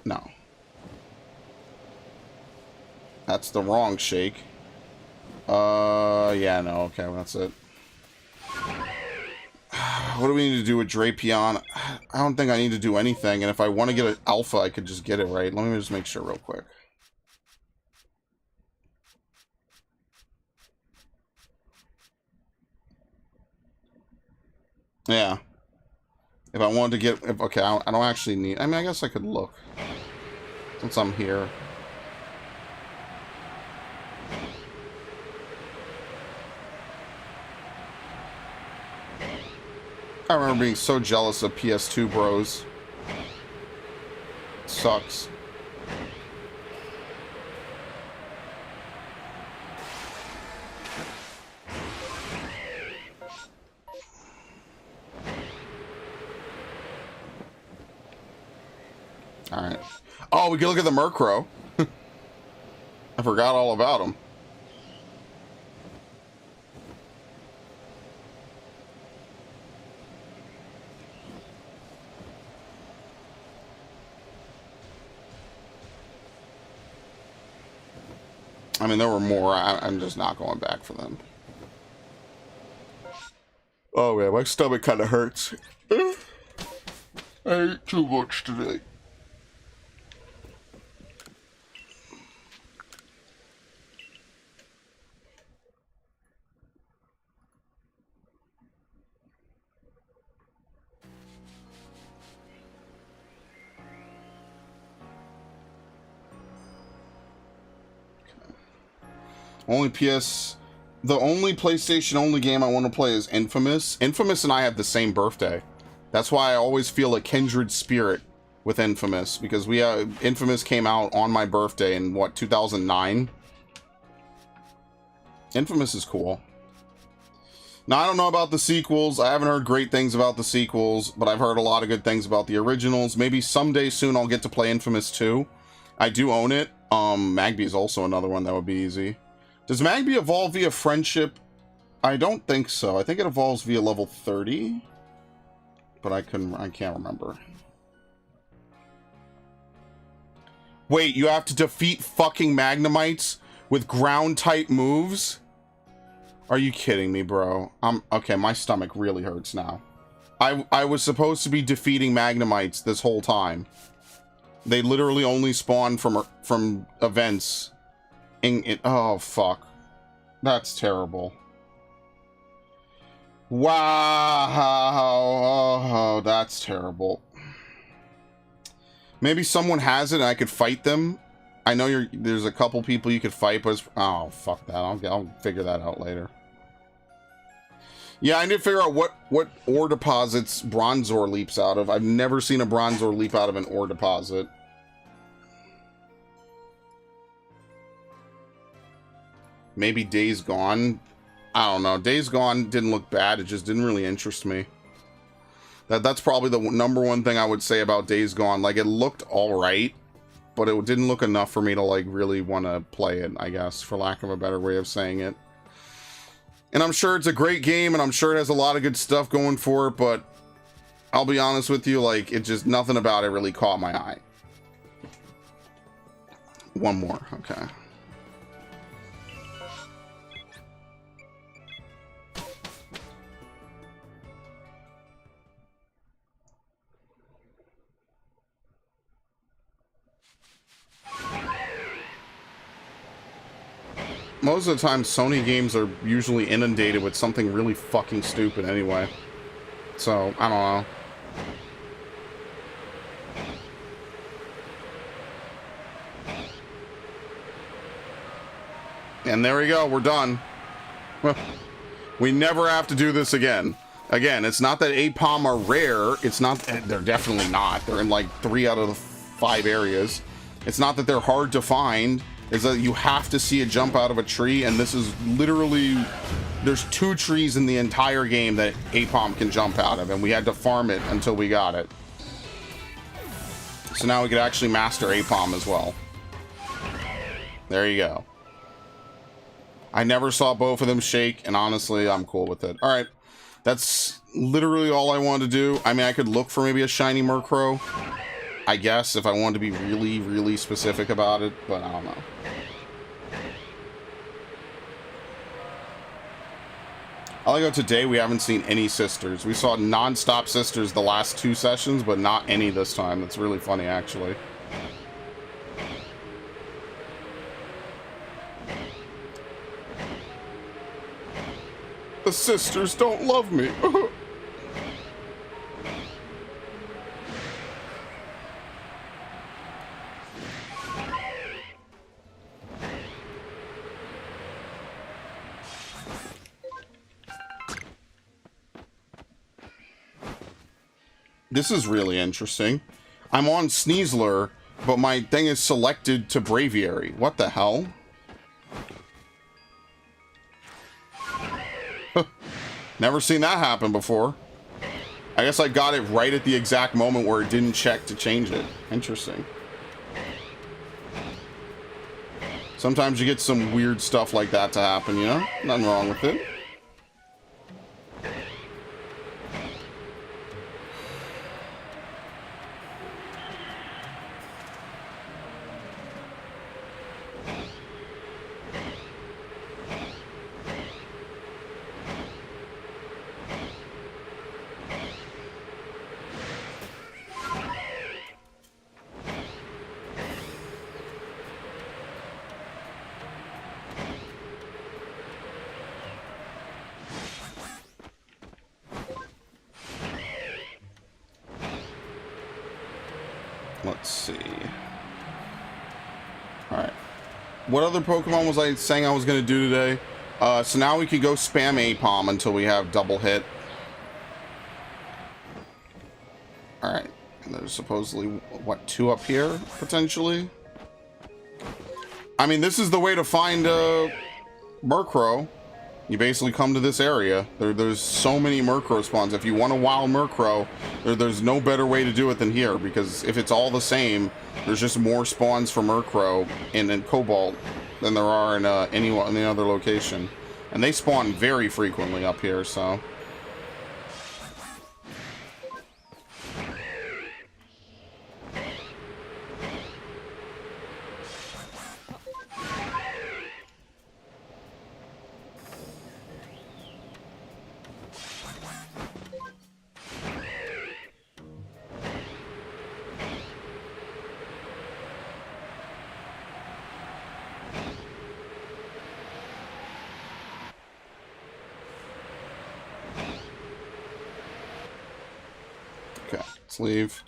S1: No. That's the wrong shake. Yeah, no, okay, well, that's it. What do we need to do with Drapion? I don't think I need to do anything, and if I want to get an alpha, I could just get it, right? Let me just make sure real quick. Yeah. If I wanted to get... okay, I don't actually need... I mean, I guess I could look. Since I'm here. I remember being so jealous of PS2 bros. Sucks. Alright. Oh, we can look at the Murkrow. I forgot all about him. I mean, there were more. I'm just not going back for them. Oh, man, my stomach kind of hurts. I ate too much today. Only PS... The only PlayStation only game I want to play is Infamous. Infamous and I have the same birthday. That's why I always feel a kindred spirit with Infamous. Because Infamous came out on my birthday in, what, 2009? Infamous is cool. Now, I don't know about the sequels. I haven't heard great things about the sequels, but I've heard a lot of good things about the originals. Maybe someday soon I'll get to play Infamous 2. I do own it. Magby is also another one that would be easy. Does Magby evolve via friendship? I don't think so. I think it evolves via level 30. But I can't remember. Wait, you have to defeat fucking Magnemites with ground-type moves? Are you kidding me, bro? Okay, my stomach really hurts now. I was supposed to be defeating Magnemites this whole time. They literally only spawn from events. Oh, fuck. That's terrible. Wow. Oh, that's terrible. Maybe someone has it and I could fight them. I know there's a couple people you could fight, but oh, fuck that. I'll figure that out later. Yeah, I need to figure out what ore deposits Bronzor leaps out of. I've never seen a Bronzor leap out of an ore deposit. Maybe Days Gone. I don't know. Days Gone didn't look bad. It just didn't really interest me. That's probably the number one thing I would say about Days Gone. Like, it looked alright, but it didn't look enough for me to, like, really want to play it, I guess, for lack of a better way of saying it. And I'm sure it's a great game, and I'm sure it has a lot of good stuff going for it, but I'll be honest with you, like, it just, nothing about it really caught my eye. One more, okay. Most of the time, Sony games are usually inundated with something really fucking stupid anyway. So, I don't know. And there we go, we're done. We never have to do this again. Again, it's not that APOM are rare. It's not, they're definitely not. They're in like 3 out of the 5 areas. It's not that they're hard to find. Is that you have to see it jump out of a tree, and this is literally, there's 2 trees in the entire game that APOM can jump out of, and we had to farm it until we got it. So now we could actually master APOM as well. There you go. I never saw both of them shake, and honestly, I'm cool with it. Alright, that's literally all I wanted to do. I mean, I could look for maybe a shiny Murkrow, I guess, if I wanted to be really, really specific about it, but I don't know. I like how today we haven't seen any sisters. We saw non-stop sisters the last 2 sessions, but not any this time. That's really funny, actually. The sisters don't love me. This is really interesting. I'm on Sneasler, but my thing is selected to Braviary. What the hell? Never seen that happen before. I guess I got it right at the exact moment where it didn't check to change it. Interesting. Sometimes you get some weird stuff like that to happen, you know? Nothing wrong with it. Let's see. Alright. what other Pokemon was I saying I was going to do today? So now we can go spam Apom until we have double hit. Alright. And there's supposedly, what, 2 up here, potentially? I mean, this is the way to find Murkrow. You basically come to this area. There's so many Murkrow spawns. If you want a wild Murkrow, there's no better way to do it than here, because if it's all the same, there's just more spawns for Murkrow in Cobalt than there are in any other location. And they spawn very frequently up here, so... Okay, let's leave.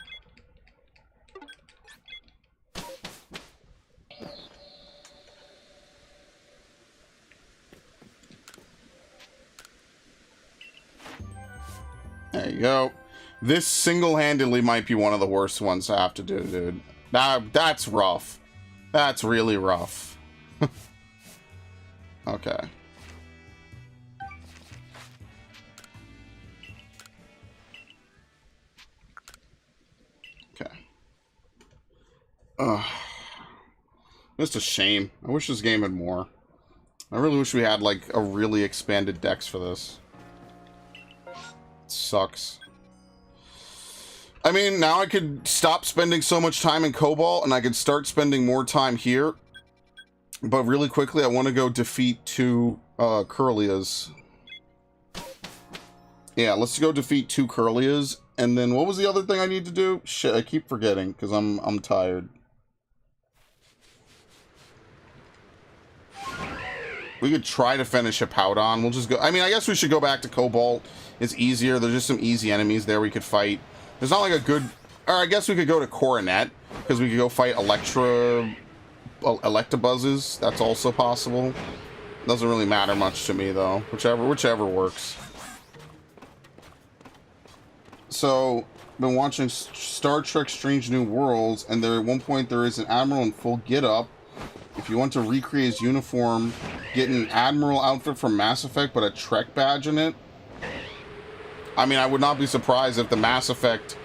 S1: There you go. This single-handedly might be one of the worst ones to have to do, dude. That's rough. That's really rough. Okay. Okay. Ugh. Just a shame. I wish this game had more. I really wish we had, like, a really expanded dex for this. It sucks. I mean, now I could stop spending so much time in Cobalt, and I could start spending more time here. But really quickly, I want to go defeat 2 Kirlias. Yeah, let's go defeat 2 Kirlias. And then, what was the other thing I need to do? Shit, I keep forgetting, because I'm tired. We could try to finish Hippowdon. We'll just go... I mean, I guess we should go back to Cobalt. It's easier. There's just some easy enemies there we could fight. There's not like a good... Or I guess we could go to Coronet, because we could go fight Electabuzzes. That's also possible. Doesn't really matter much to me, though. Whichever works. So, been watching Star Trek Strange New Worlds, and there at one point there is an Admiral in full get-up. If you want to recreate his uniform, get an Admiral outfit from Mass Effect, but a Trek badge in it. I mean, I would not be surprised if the Mass Effect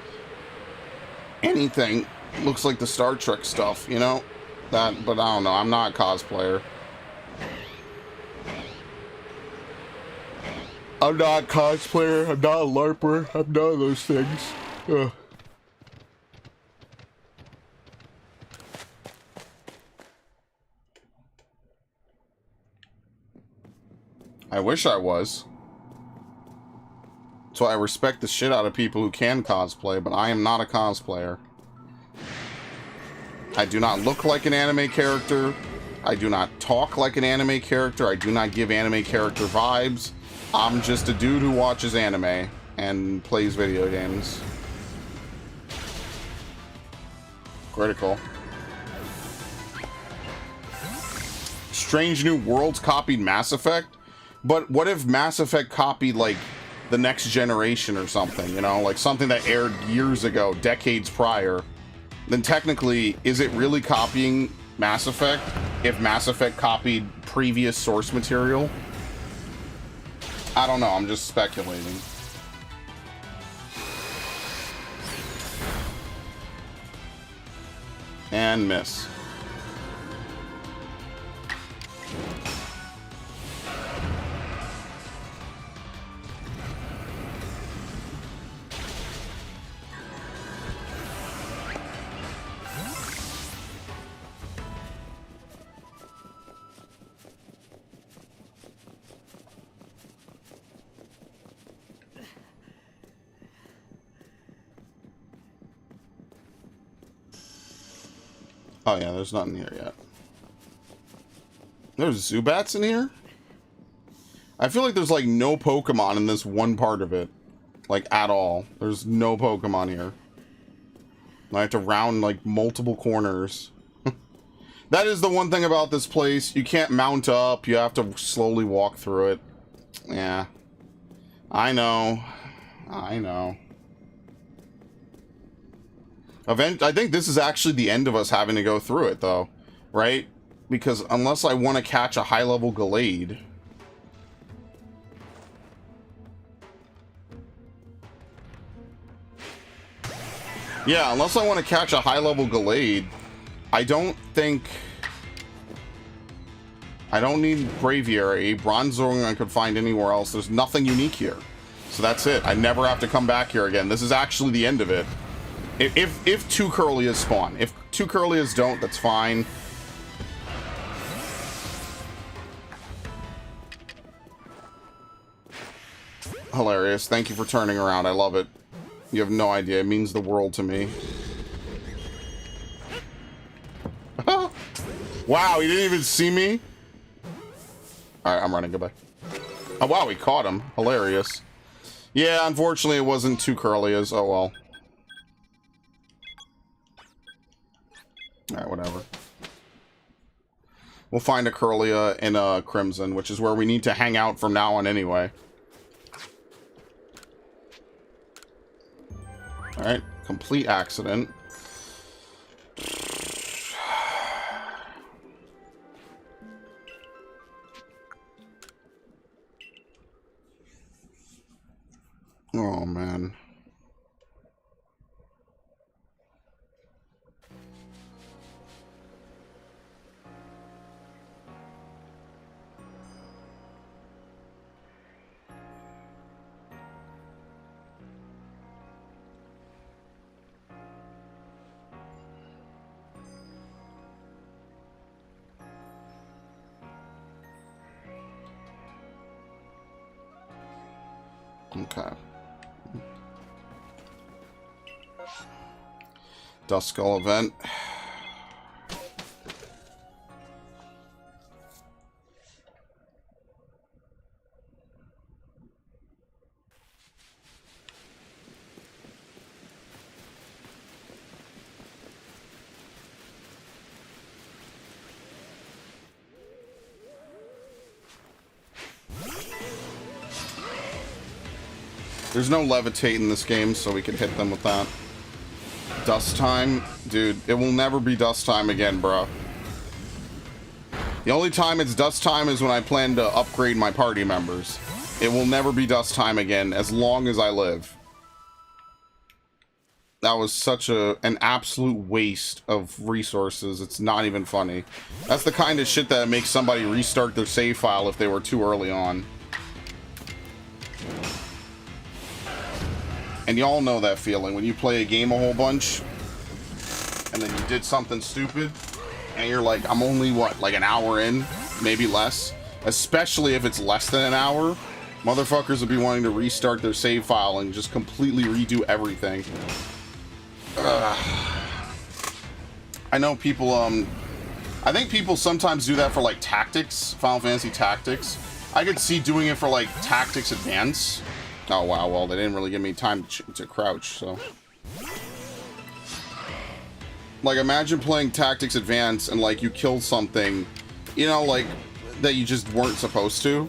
S1: anything looks like the Star Trek stuff, you know? But I don't know. I'm not a cosplayer. I'm not a cosplayer. I'm not a LARPer. I'm none of those things. Ugh. I wish I was. So I respect the shit out of people who can cosplay, but I am not a cosplayer. I do not look like an anime character. I do not talk like an anime character. I do not give anime character vibes. I'm just a dude who watches anime and plays video games. Critical. Strange New Worlds copied Mass Effect? But what if Mass Effect copied, like, the Next Generation or something, you know? Like, something that aired years ago, decades prior. Then technically, is it really copying Mass Effect if Mass Effect copied previous source material? I don't know, I'm just speculating. And miss. Oh yeah, there's nothing here yet. There's Zubats in here? I feel like there's like no Pokemon in this one part of it. Like at all. There's no Pokemon here. I have to round like multiple corners. That is the one thing about this place. You can't mount up. You have to slowly walk through it. Yeah. I know. I know. I think this is actually the end of us having to go through it, though. Right? Because unless I want to catch a high-level Gallade... Yeah, unless I want to catch a high-level Gallade, I don't think... I don't need Braviary. Bronzong I could find anywhere else. There's nothing unique here. So that's it. I never have to come back here again. This is actually the end of it. If two Curlias spawn. If two Curlias don't, that's fine. Hilarious. Thank you for turning around. I love it. You have no idea. It means the world to me. Wow, he didn't even see me? Alright, I'm running. Goodbye. Oh, wow, we caught him. Hilarious. Yeah, unfortunately, it wasn't two Curlias. Oh, well. Alright, whatever. We'll find a Curlia in a Crimson, which is where we need to hang out from now on anyway. Alright, complete accident. Oh, man. Okay. Dust Skull event. There's no levitate in this game, so we can hit them with that. Dust time? Dude, it will never be dust time again, bro. The only time it's dust time is when I plan to upgrade my party members. It will never be dust time again, as long as I live. That was such an absolute waste of resources. It's not even funny. That's the kind of shit that makes somebody restart their save file if they were too early on. And y'all know that feeling when you play a game a whole bunch and then you did something stupid and you're like, I'm only, what, like an hour in? Maybe less? Especially if it's less than an hour. Motherfuckers will be wanting to restart their save file and just completely redo everything. I know people, I think people sometimes do that for, like, Tactics, Final Fantasy Tactics. I could see doing it for, like, Tactics Advance. Oh, wow, well, they didn't really give me time to crouch, so... Like, imagine playing Tactics Advance and, like, you kill something, you know, like, that you just weren't supposed to.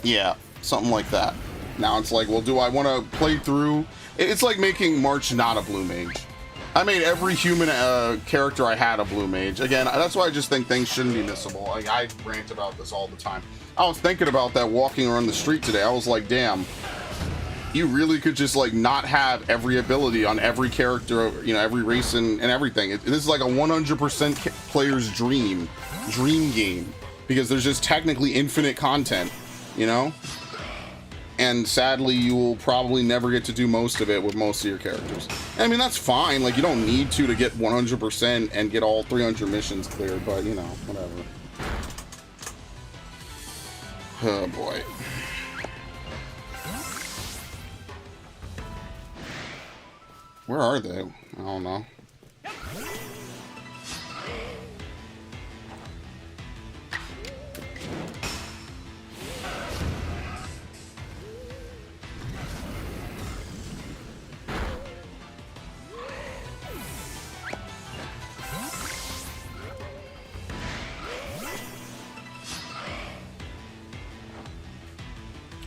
S1: Yeah, something like that. Now it's like, well, do I want to play through... It's like making March not a blue mage. I made every human character I had a blue mage. Again, that's why I just think things shouldn't be missable. Like, I rant about this all the time. I was thinking about that walking around the street today. I was like, damn, you really could just, like, not have every ability on every character, you know, every race and everything. This is like a 100% player's dream game, because there's just technically infinite content, you know? And sadly, you will probably never get to do most of it with most of your characters. I mean, that's fine. Like, you don't need to get 100% and get all 300 missions cleared, but, you know, whatever. Oh, boy. Where are they? I don't know.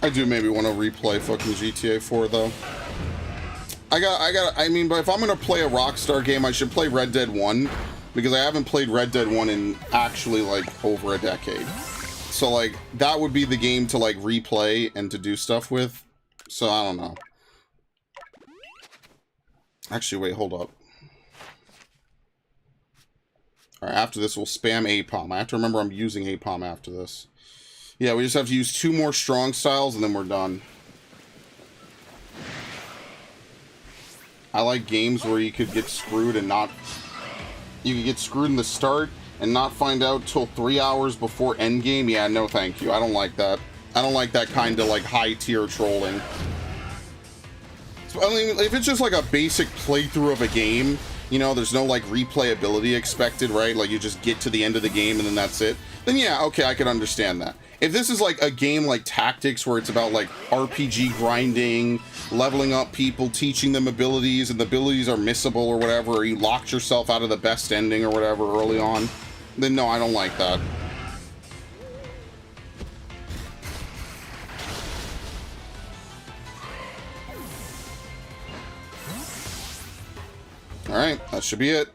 S1: I do maybe want to replay fucking GTA 4 though. I mean, but if I'm gonna play a Rockstar game, I should play Red Dead 1, because I haven't played Red Dead 1 in actually like over a decade. So like that would be the game to like replay and to do stuff with. So I don't know. Actually, wait, hold up. Alright, after this we'll spam APOM. I have to remember I'm using APOM after this. Yeah, we just have to use 2 more strong styles and then we're done. I like games where you could get screwed and not... You could get screwed in the start and not find out till 3 hours before endgame. Yeah, no thank you. I don't like that. I don't like that kind of like high-tier trolling. So, I mean, if it's just like a basic playthrough of a game, you know, there's no like replayability expected, right? Like you just get to the end of the game and then that's it. Then yeah, okay, I can understand that. If this is like a game like Tactics where it's about like RPG grinding, leveling up people, teaching them abilities, and the abilities are missable or whatever, or you locked yourself out of the best ending or whatever early on, then no, I don't like that. Alright, that should be it.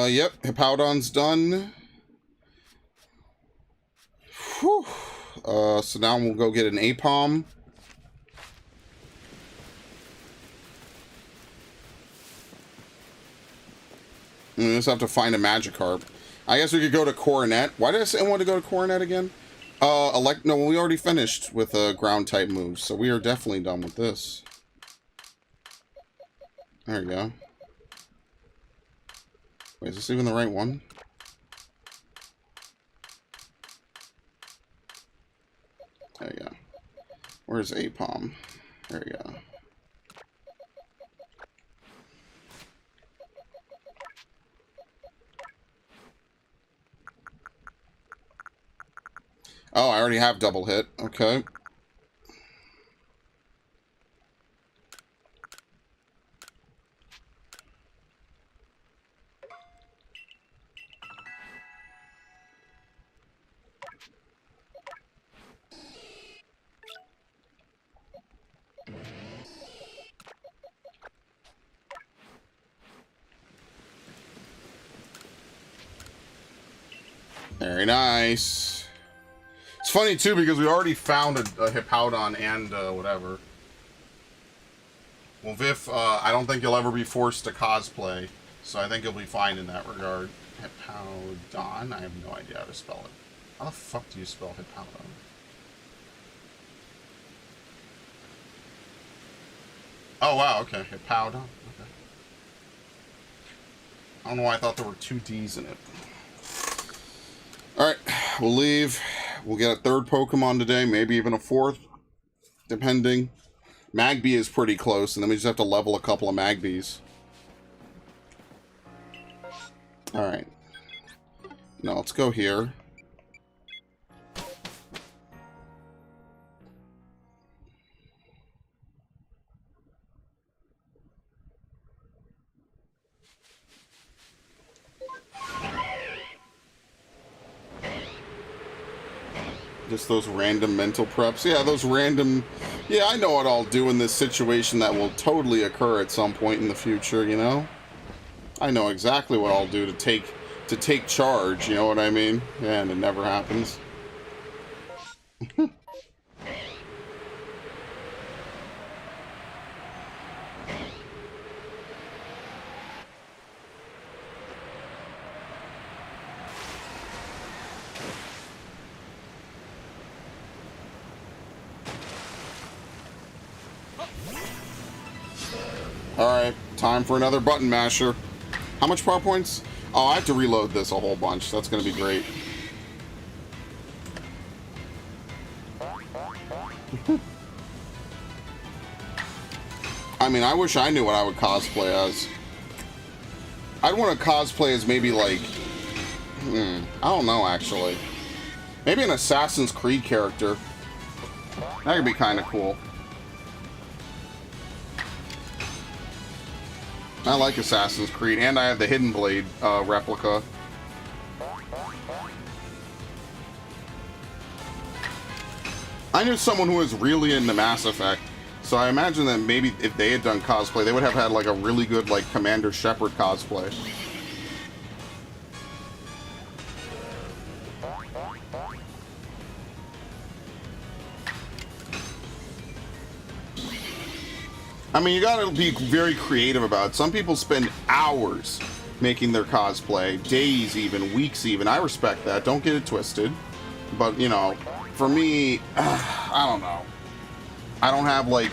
S1: Yep, Hippowdon's done. Whew. So now we'll go get an APOM. And we just have to find a Magikarp. I guess we could go to Coronet. Why did I say I wanted to go to Coronet again? No, we already finished with ground type moves, so we are definitely done with this. There we go. Wait, is this even the right one? There you go. Where's APOM? There we go. Oh, I already have double hit. Okay. Very nice. It's funny, too, because we already found a Hippowdon and whatever. Well, Viv, I don't think you'll ever be forced to cosplay, so I think you'll be fine in that regard. Hippowdon? I have no idea how to spell it. How the fuck do you spell Hippowdon? Oh, wow, okay. Hippowdon? Okay. I don't know why I thought there were 2 D's in it. Alright, we'll leave. We'll get a 3rd Pokemon today, maybe even a 4th, depending. Magby is pretty close, and then we just have to level a couple of Magbies. Alright. Now, let's go here. Just those random mental preps. Yeah, those random... Yeah, I know what I'll do in this situation that will totally occur at some point in the future, you know? I know exactly what I'll do to take charge, you know what I mean? Yeah, and it never happens. Alright, time for another button masher. How much power points? Oh, I have to reload this a whole bunch. That's going to be great. I mean, I wish I knew what I would cosplay as. I'd want to cosplay as maybe like... I don't know, actually. Maybe an Assassin's Creed character. That could be kind of cool. I like Assassin's Creed, and I have the Hidden Blade replica. I knew someone who was really into Mass Effect, so I imagine that maybe if they had done cosplay, they would have had like a really good like Commander Shepard cosplay. I mean, you gotta be very creative about it. Some people spend hours making their cosplay, days even, weeks even. I respect that, don't get it twisted. But, you know, for me, I don't know. I don't have, like...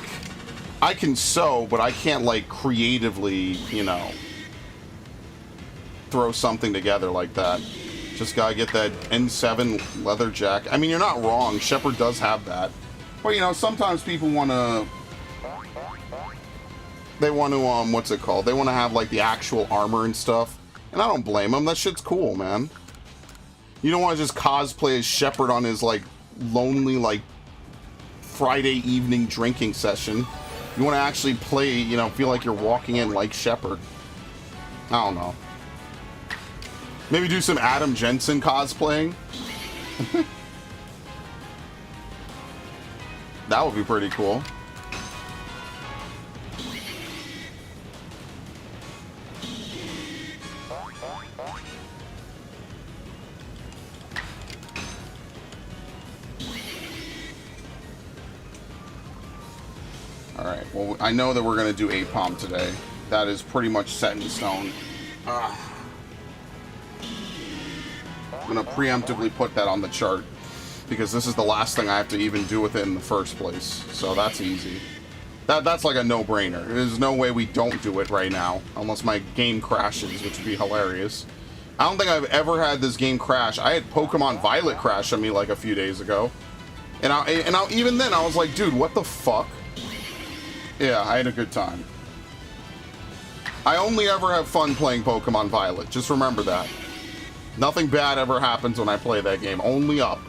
S1: I can sew, but I can't, like, creatively, you know, throw something together like that. Just gotta get that N7 leather jacket. I mean, you're not wrong. Shepard does have that. But, you know, sometimes people want to... They want to, what's it called? They want to have, like, the actual armor and stuff. And I don't blame them. That shit's cool, man. You don't want to just cosplay as Shepard on his, like, lonely, like, Friday evening drinking session. You want to actually play, you know, feel like you're walking in like Shepard. I don't know. Maybe do some Adam Jensen cosplaying. That would be pretty cool. Alright, well, I know that we're going to do APOM today. That is pretty much set in stone. I'm going to preemptively put that on the chart, because this is the last thing I have to even do with it in the first place. So that's easy. That's like a no-brainer. There's no way we don't do it right now, unless my game crashes, which would be hilarious. I don't think I've ever had this game crash. I had Pokemon Violet crash on me like a few days ago. And even then, I was like, dude, what the fuck? Yeah, I had a good time. I only ever have fun playing Pokemon Violet. Just remember that. Nothing bad ever happens when I play that game. Only up.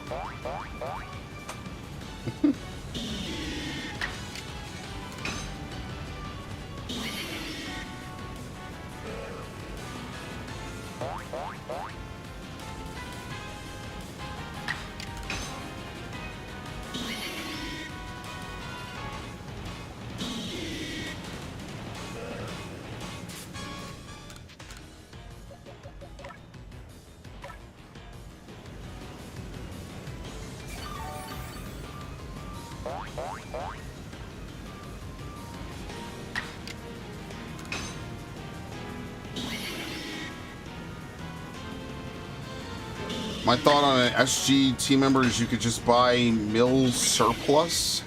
S1: My thought on an SG team member is you could just buy mil surplus.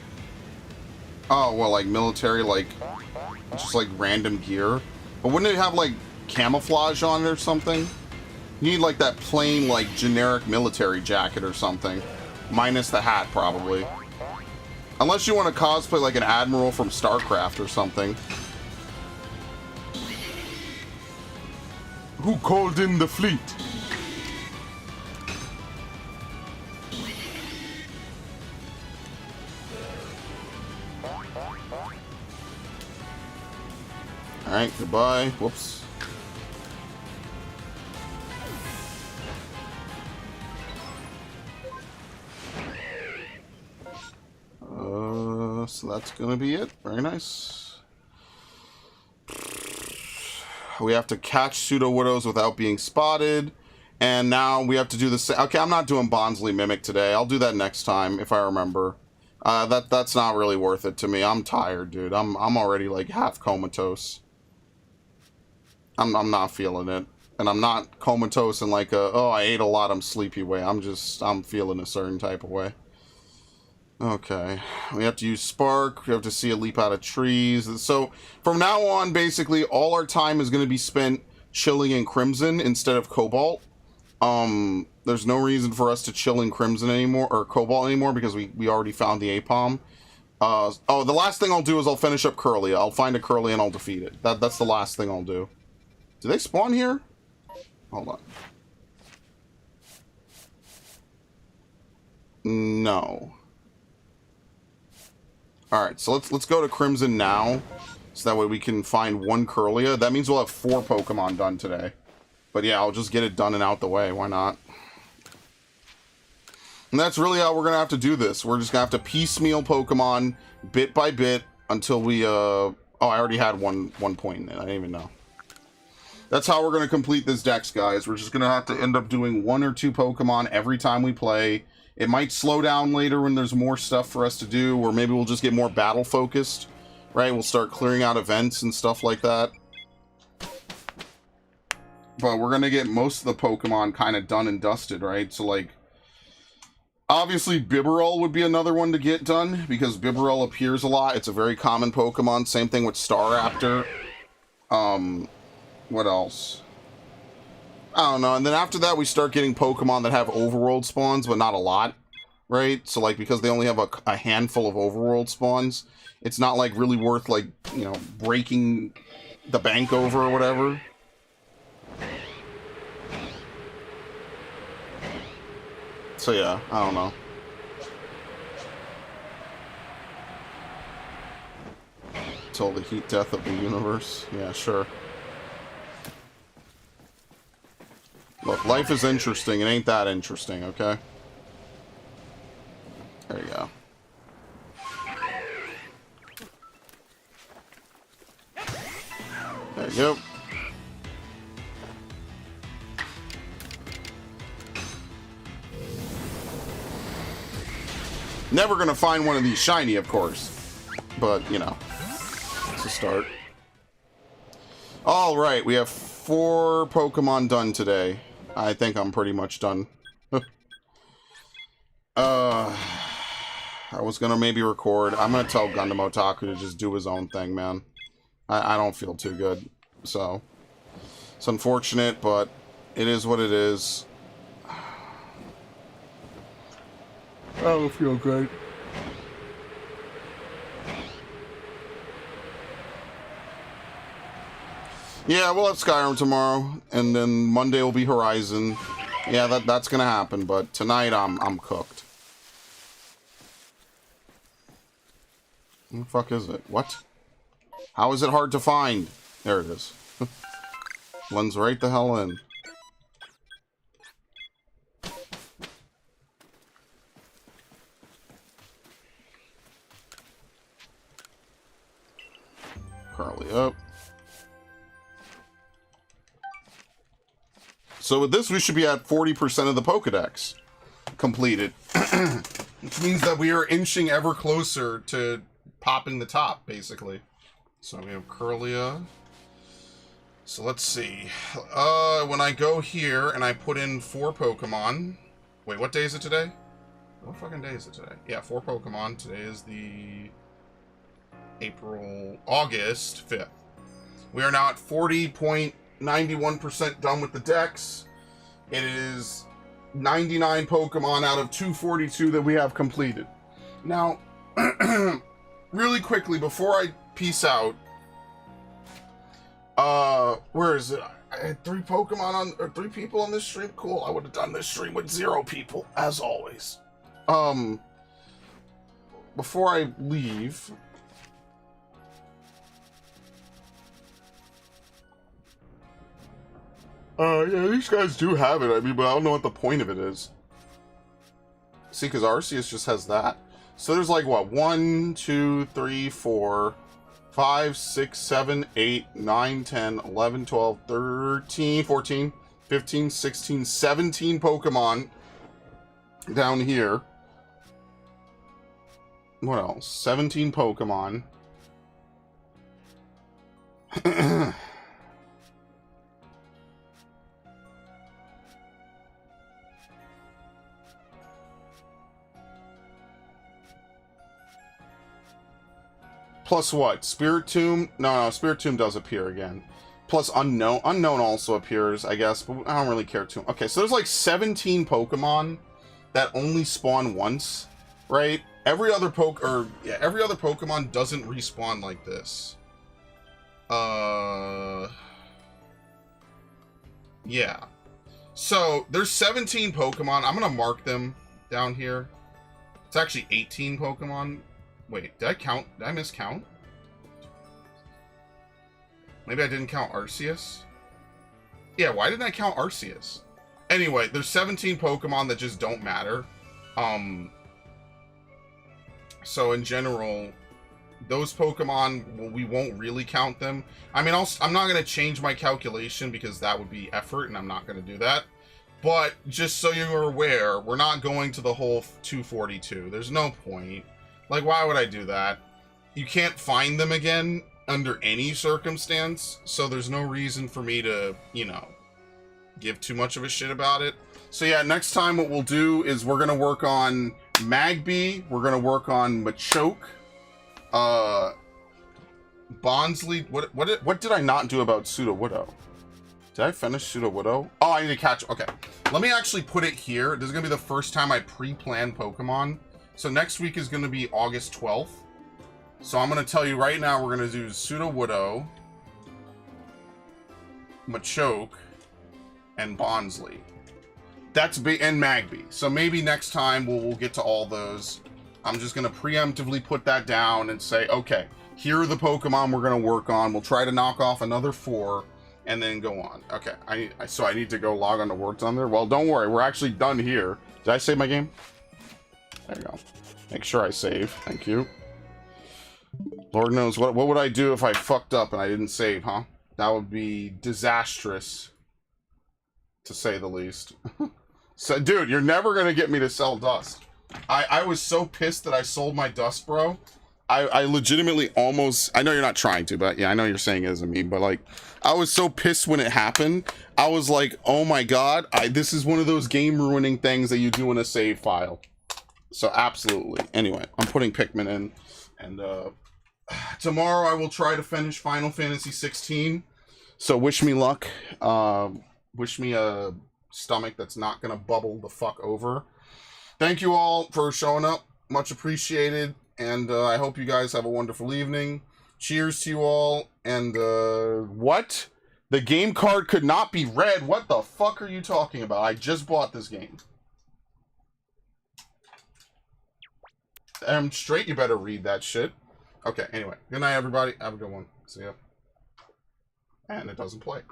S1: Oh, well, like military, like, just like random gear. But wouldn't it have like camouflage on it or something? You need like that plain, like, generic military jacket or something. Minus the hat, probably. Unless you want to cosplay like an admiral from StarCraft or something. Who called in the fleet? Alright, goodbye. Whoops. So that's gonna be it. Very nice. We have to catch pseudo-widows without being spotted. And now we have to do the same. Okay, I'm not doing Bonsly Mimic today. I'll do that next time, if I remember. That's not really worth it to me. I'm tired, dude. I'm already, like, half comatose. I'm not feeling it. And I'm not comatose in like a, oh, I ate a lot, I'm sleepy way. I'm feeling a certain type of way. Okay. We have to use Spark. We have to see it leap out of trees. So, from now on, basically, all our time is going to be spent chilling in Crimson instead of Cobalt. There's no reason for us to chill in Crimson anymore, or Cobalt anymore, because we already found the APOM. Oh, the last thing I'll do is I'll finish up Curly. I'll find a Curly and I'll defeat it. That's the last thing I'll do. Do they spawn here? Hold on. No. Alright, so let's go to Crimson now. So that way we can find one Curlia. That means we'll have 4 Pokemon done today. But yeah, I'll just get it done and out the way. Why not? And that's really how we're going to have to do this. We're just going to have to piecemeal Pokemon bit by bit until we, oh, I already had one point in it. I didn't even know. That's how we're going to complete this dex, guys. We're just going to have to end up doing 1 or 2 Pokemon every time we play. It might slow down later when there's more stuff for us to do, or maybe we'll just get more battle-focused, right? We'll start clearing out events and stuff like that. But we're going to get most of the Pokemon kind of done and dusted, right? So, like, obviously, Bibarel would be another one to get done, because Bibarel appears a lot. It's a very common Pokemon. Same thing with Staraptor. What else? I don't know. And then after that, we start getting Pokemon that have overworld spawns, but not a lot, right? So, like, because they only have a handful of overworld spawns, it's not, like, really worth, like, you know, breaking the bank over or whatever. So, yeah, I don't know. Till the heat death of the universe. Yeah, sure. Look, life is interesting. It ain't that interesting, okay? There you go. There you go. Never gonna find one of these shiny, of course. But, you know, it's a start. Alright, we have 4 Pokemon done today. I think I'm pretty much done. I was gonna maybe record. I'm gonna tell Gundam Otaku to just do his own thing, man. I don't feel too good. So, it's unfortunate, but it is what it is. I don't feel great. Yeah, we'll have Skyrim tomorrow, and then Monday will be Horizon. Yeah, that's gonna happen, but tonight I'm cooked. What the fuck is it? What? How is it hard to find? There it is. Blends right the hell in. Currently up. So with this, we should be at 40% of the Pokedex completed. Which means that we are inching ever closer to popping the top, basically. So we have Curlia. So let's see. When I go here and I put in 4 Pokemon... Wait, what day is it today? What fucking day is it today? Yeah, 4 Pokemon. Today is the... August 5th. We are now at 40.91% done with the Dex. It is 99 Pokemon out of 242 that we have completed. Now, really quickly, before I peace out, where is it? I had 3 Pokemon on, or 3 people on this stream. Cool, I would have done this stream with 0 people, as always. Before I leave... yeah, these guys do have it, I mean, but I don't know what the point of it is. See, because Arceus just has that. So there's like, what, 1, 2, 3, 4, 5, 6, 7, 8, 9, 10, 11, 12, 13, 14, 15, 16, 17 Pokemon down here. What else? 17 Pokemon. Plus what? Spirit Tomb? No, Spirit Tomb does appear again. Plus Unknown. Unknown also appears, I guess, but I don't really care too much. Okay, so there's like 17 Pokemon that only spawn once, right? Every other Pokemon doesn't respawn like this. Yeah. So, there's 17 Pokemon. I'm gonna mark them down here. It's actually 18 Pokemon. Wait, did I count? Did I miscount? Maybe I didn't count Arceus? Yeah, why didn't I count Arceus? Anyway, there's 17 Pokemon that just don't matter. So in general, those Pokemon, we won't really count them. I mean, I'm not going to change my calculation because that would be effort, and I'm not going to do that. But just so you're aware, we're not going to the whole 242. There's no point. Like, why would I do that? You can't find them again under any circumstance, so there's no reason for me to, you know, give too much of a shit about it. So yeah, next time what we'll do is we're going to work on Magby, we're going to work on Machoke, Bonsly. What did I not do about Sudowoodo? Did I finish Sudowoodo? Oh, I need to catch... Okay. Let me actually put it here. This is going to be the first time I pre-plan Pokemon. So next week is going to be August 12th. So I'm going to tell you right now, we're going to do Sudowoodo, Machoke, and Bonsly. That's big, and Magby. So maybe next time we'll get to all those. I'm just going to preemptively put that down and say, okay, here are the Pokemon we're going to work on. We'll try to knock off another 4. And then go on. Okay, so I need to go log on to War Thunder? Well, don't worry, we're actually done here. Did I save my game? There you go. Make sure I save. Thank you. Lord knows, what would I do if I fucked up and I didn't save, huh? That would be disastrous, to say the least. So, dude, you're never going to get me to sell dust. I was so pissed that I sold my dust, bro. I legitimately almost... I know you're not trying to, but yeah, I know you're saying it as a meme, but like... I was so pissed when it happened. I was like, oh my god, this is one of those game-ruining things that you do in a save file. So, absolutely. Anyway, I'm putting Pikmin in. And, tomorrow I will try to finish Final Fantasy 16. So, wish me luck. Wish me a stomach that's not gonna bubble the fuck over. Thank you all for showing up. Much appreciated. And, I hope you guys have a wonderful evening. Cheers to you all, and, what? The game card could not be read? What the fuck are you talking about? I just bought this game. Straight, you better read that shit. Okay, anyway. Good night, everybody. Have a good one. See ya. And it doesn't play.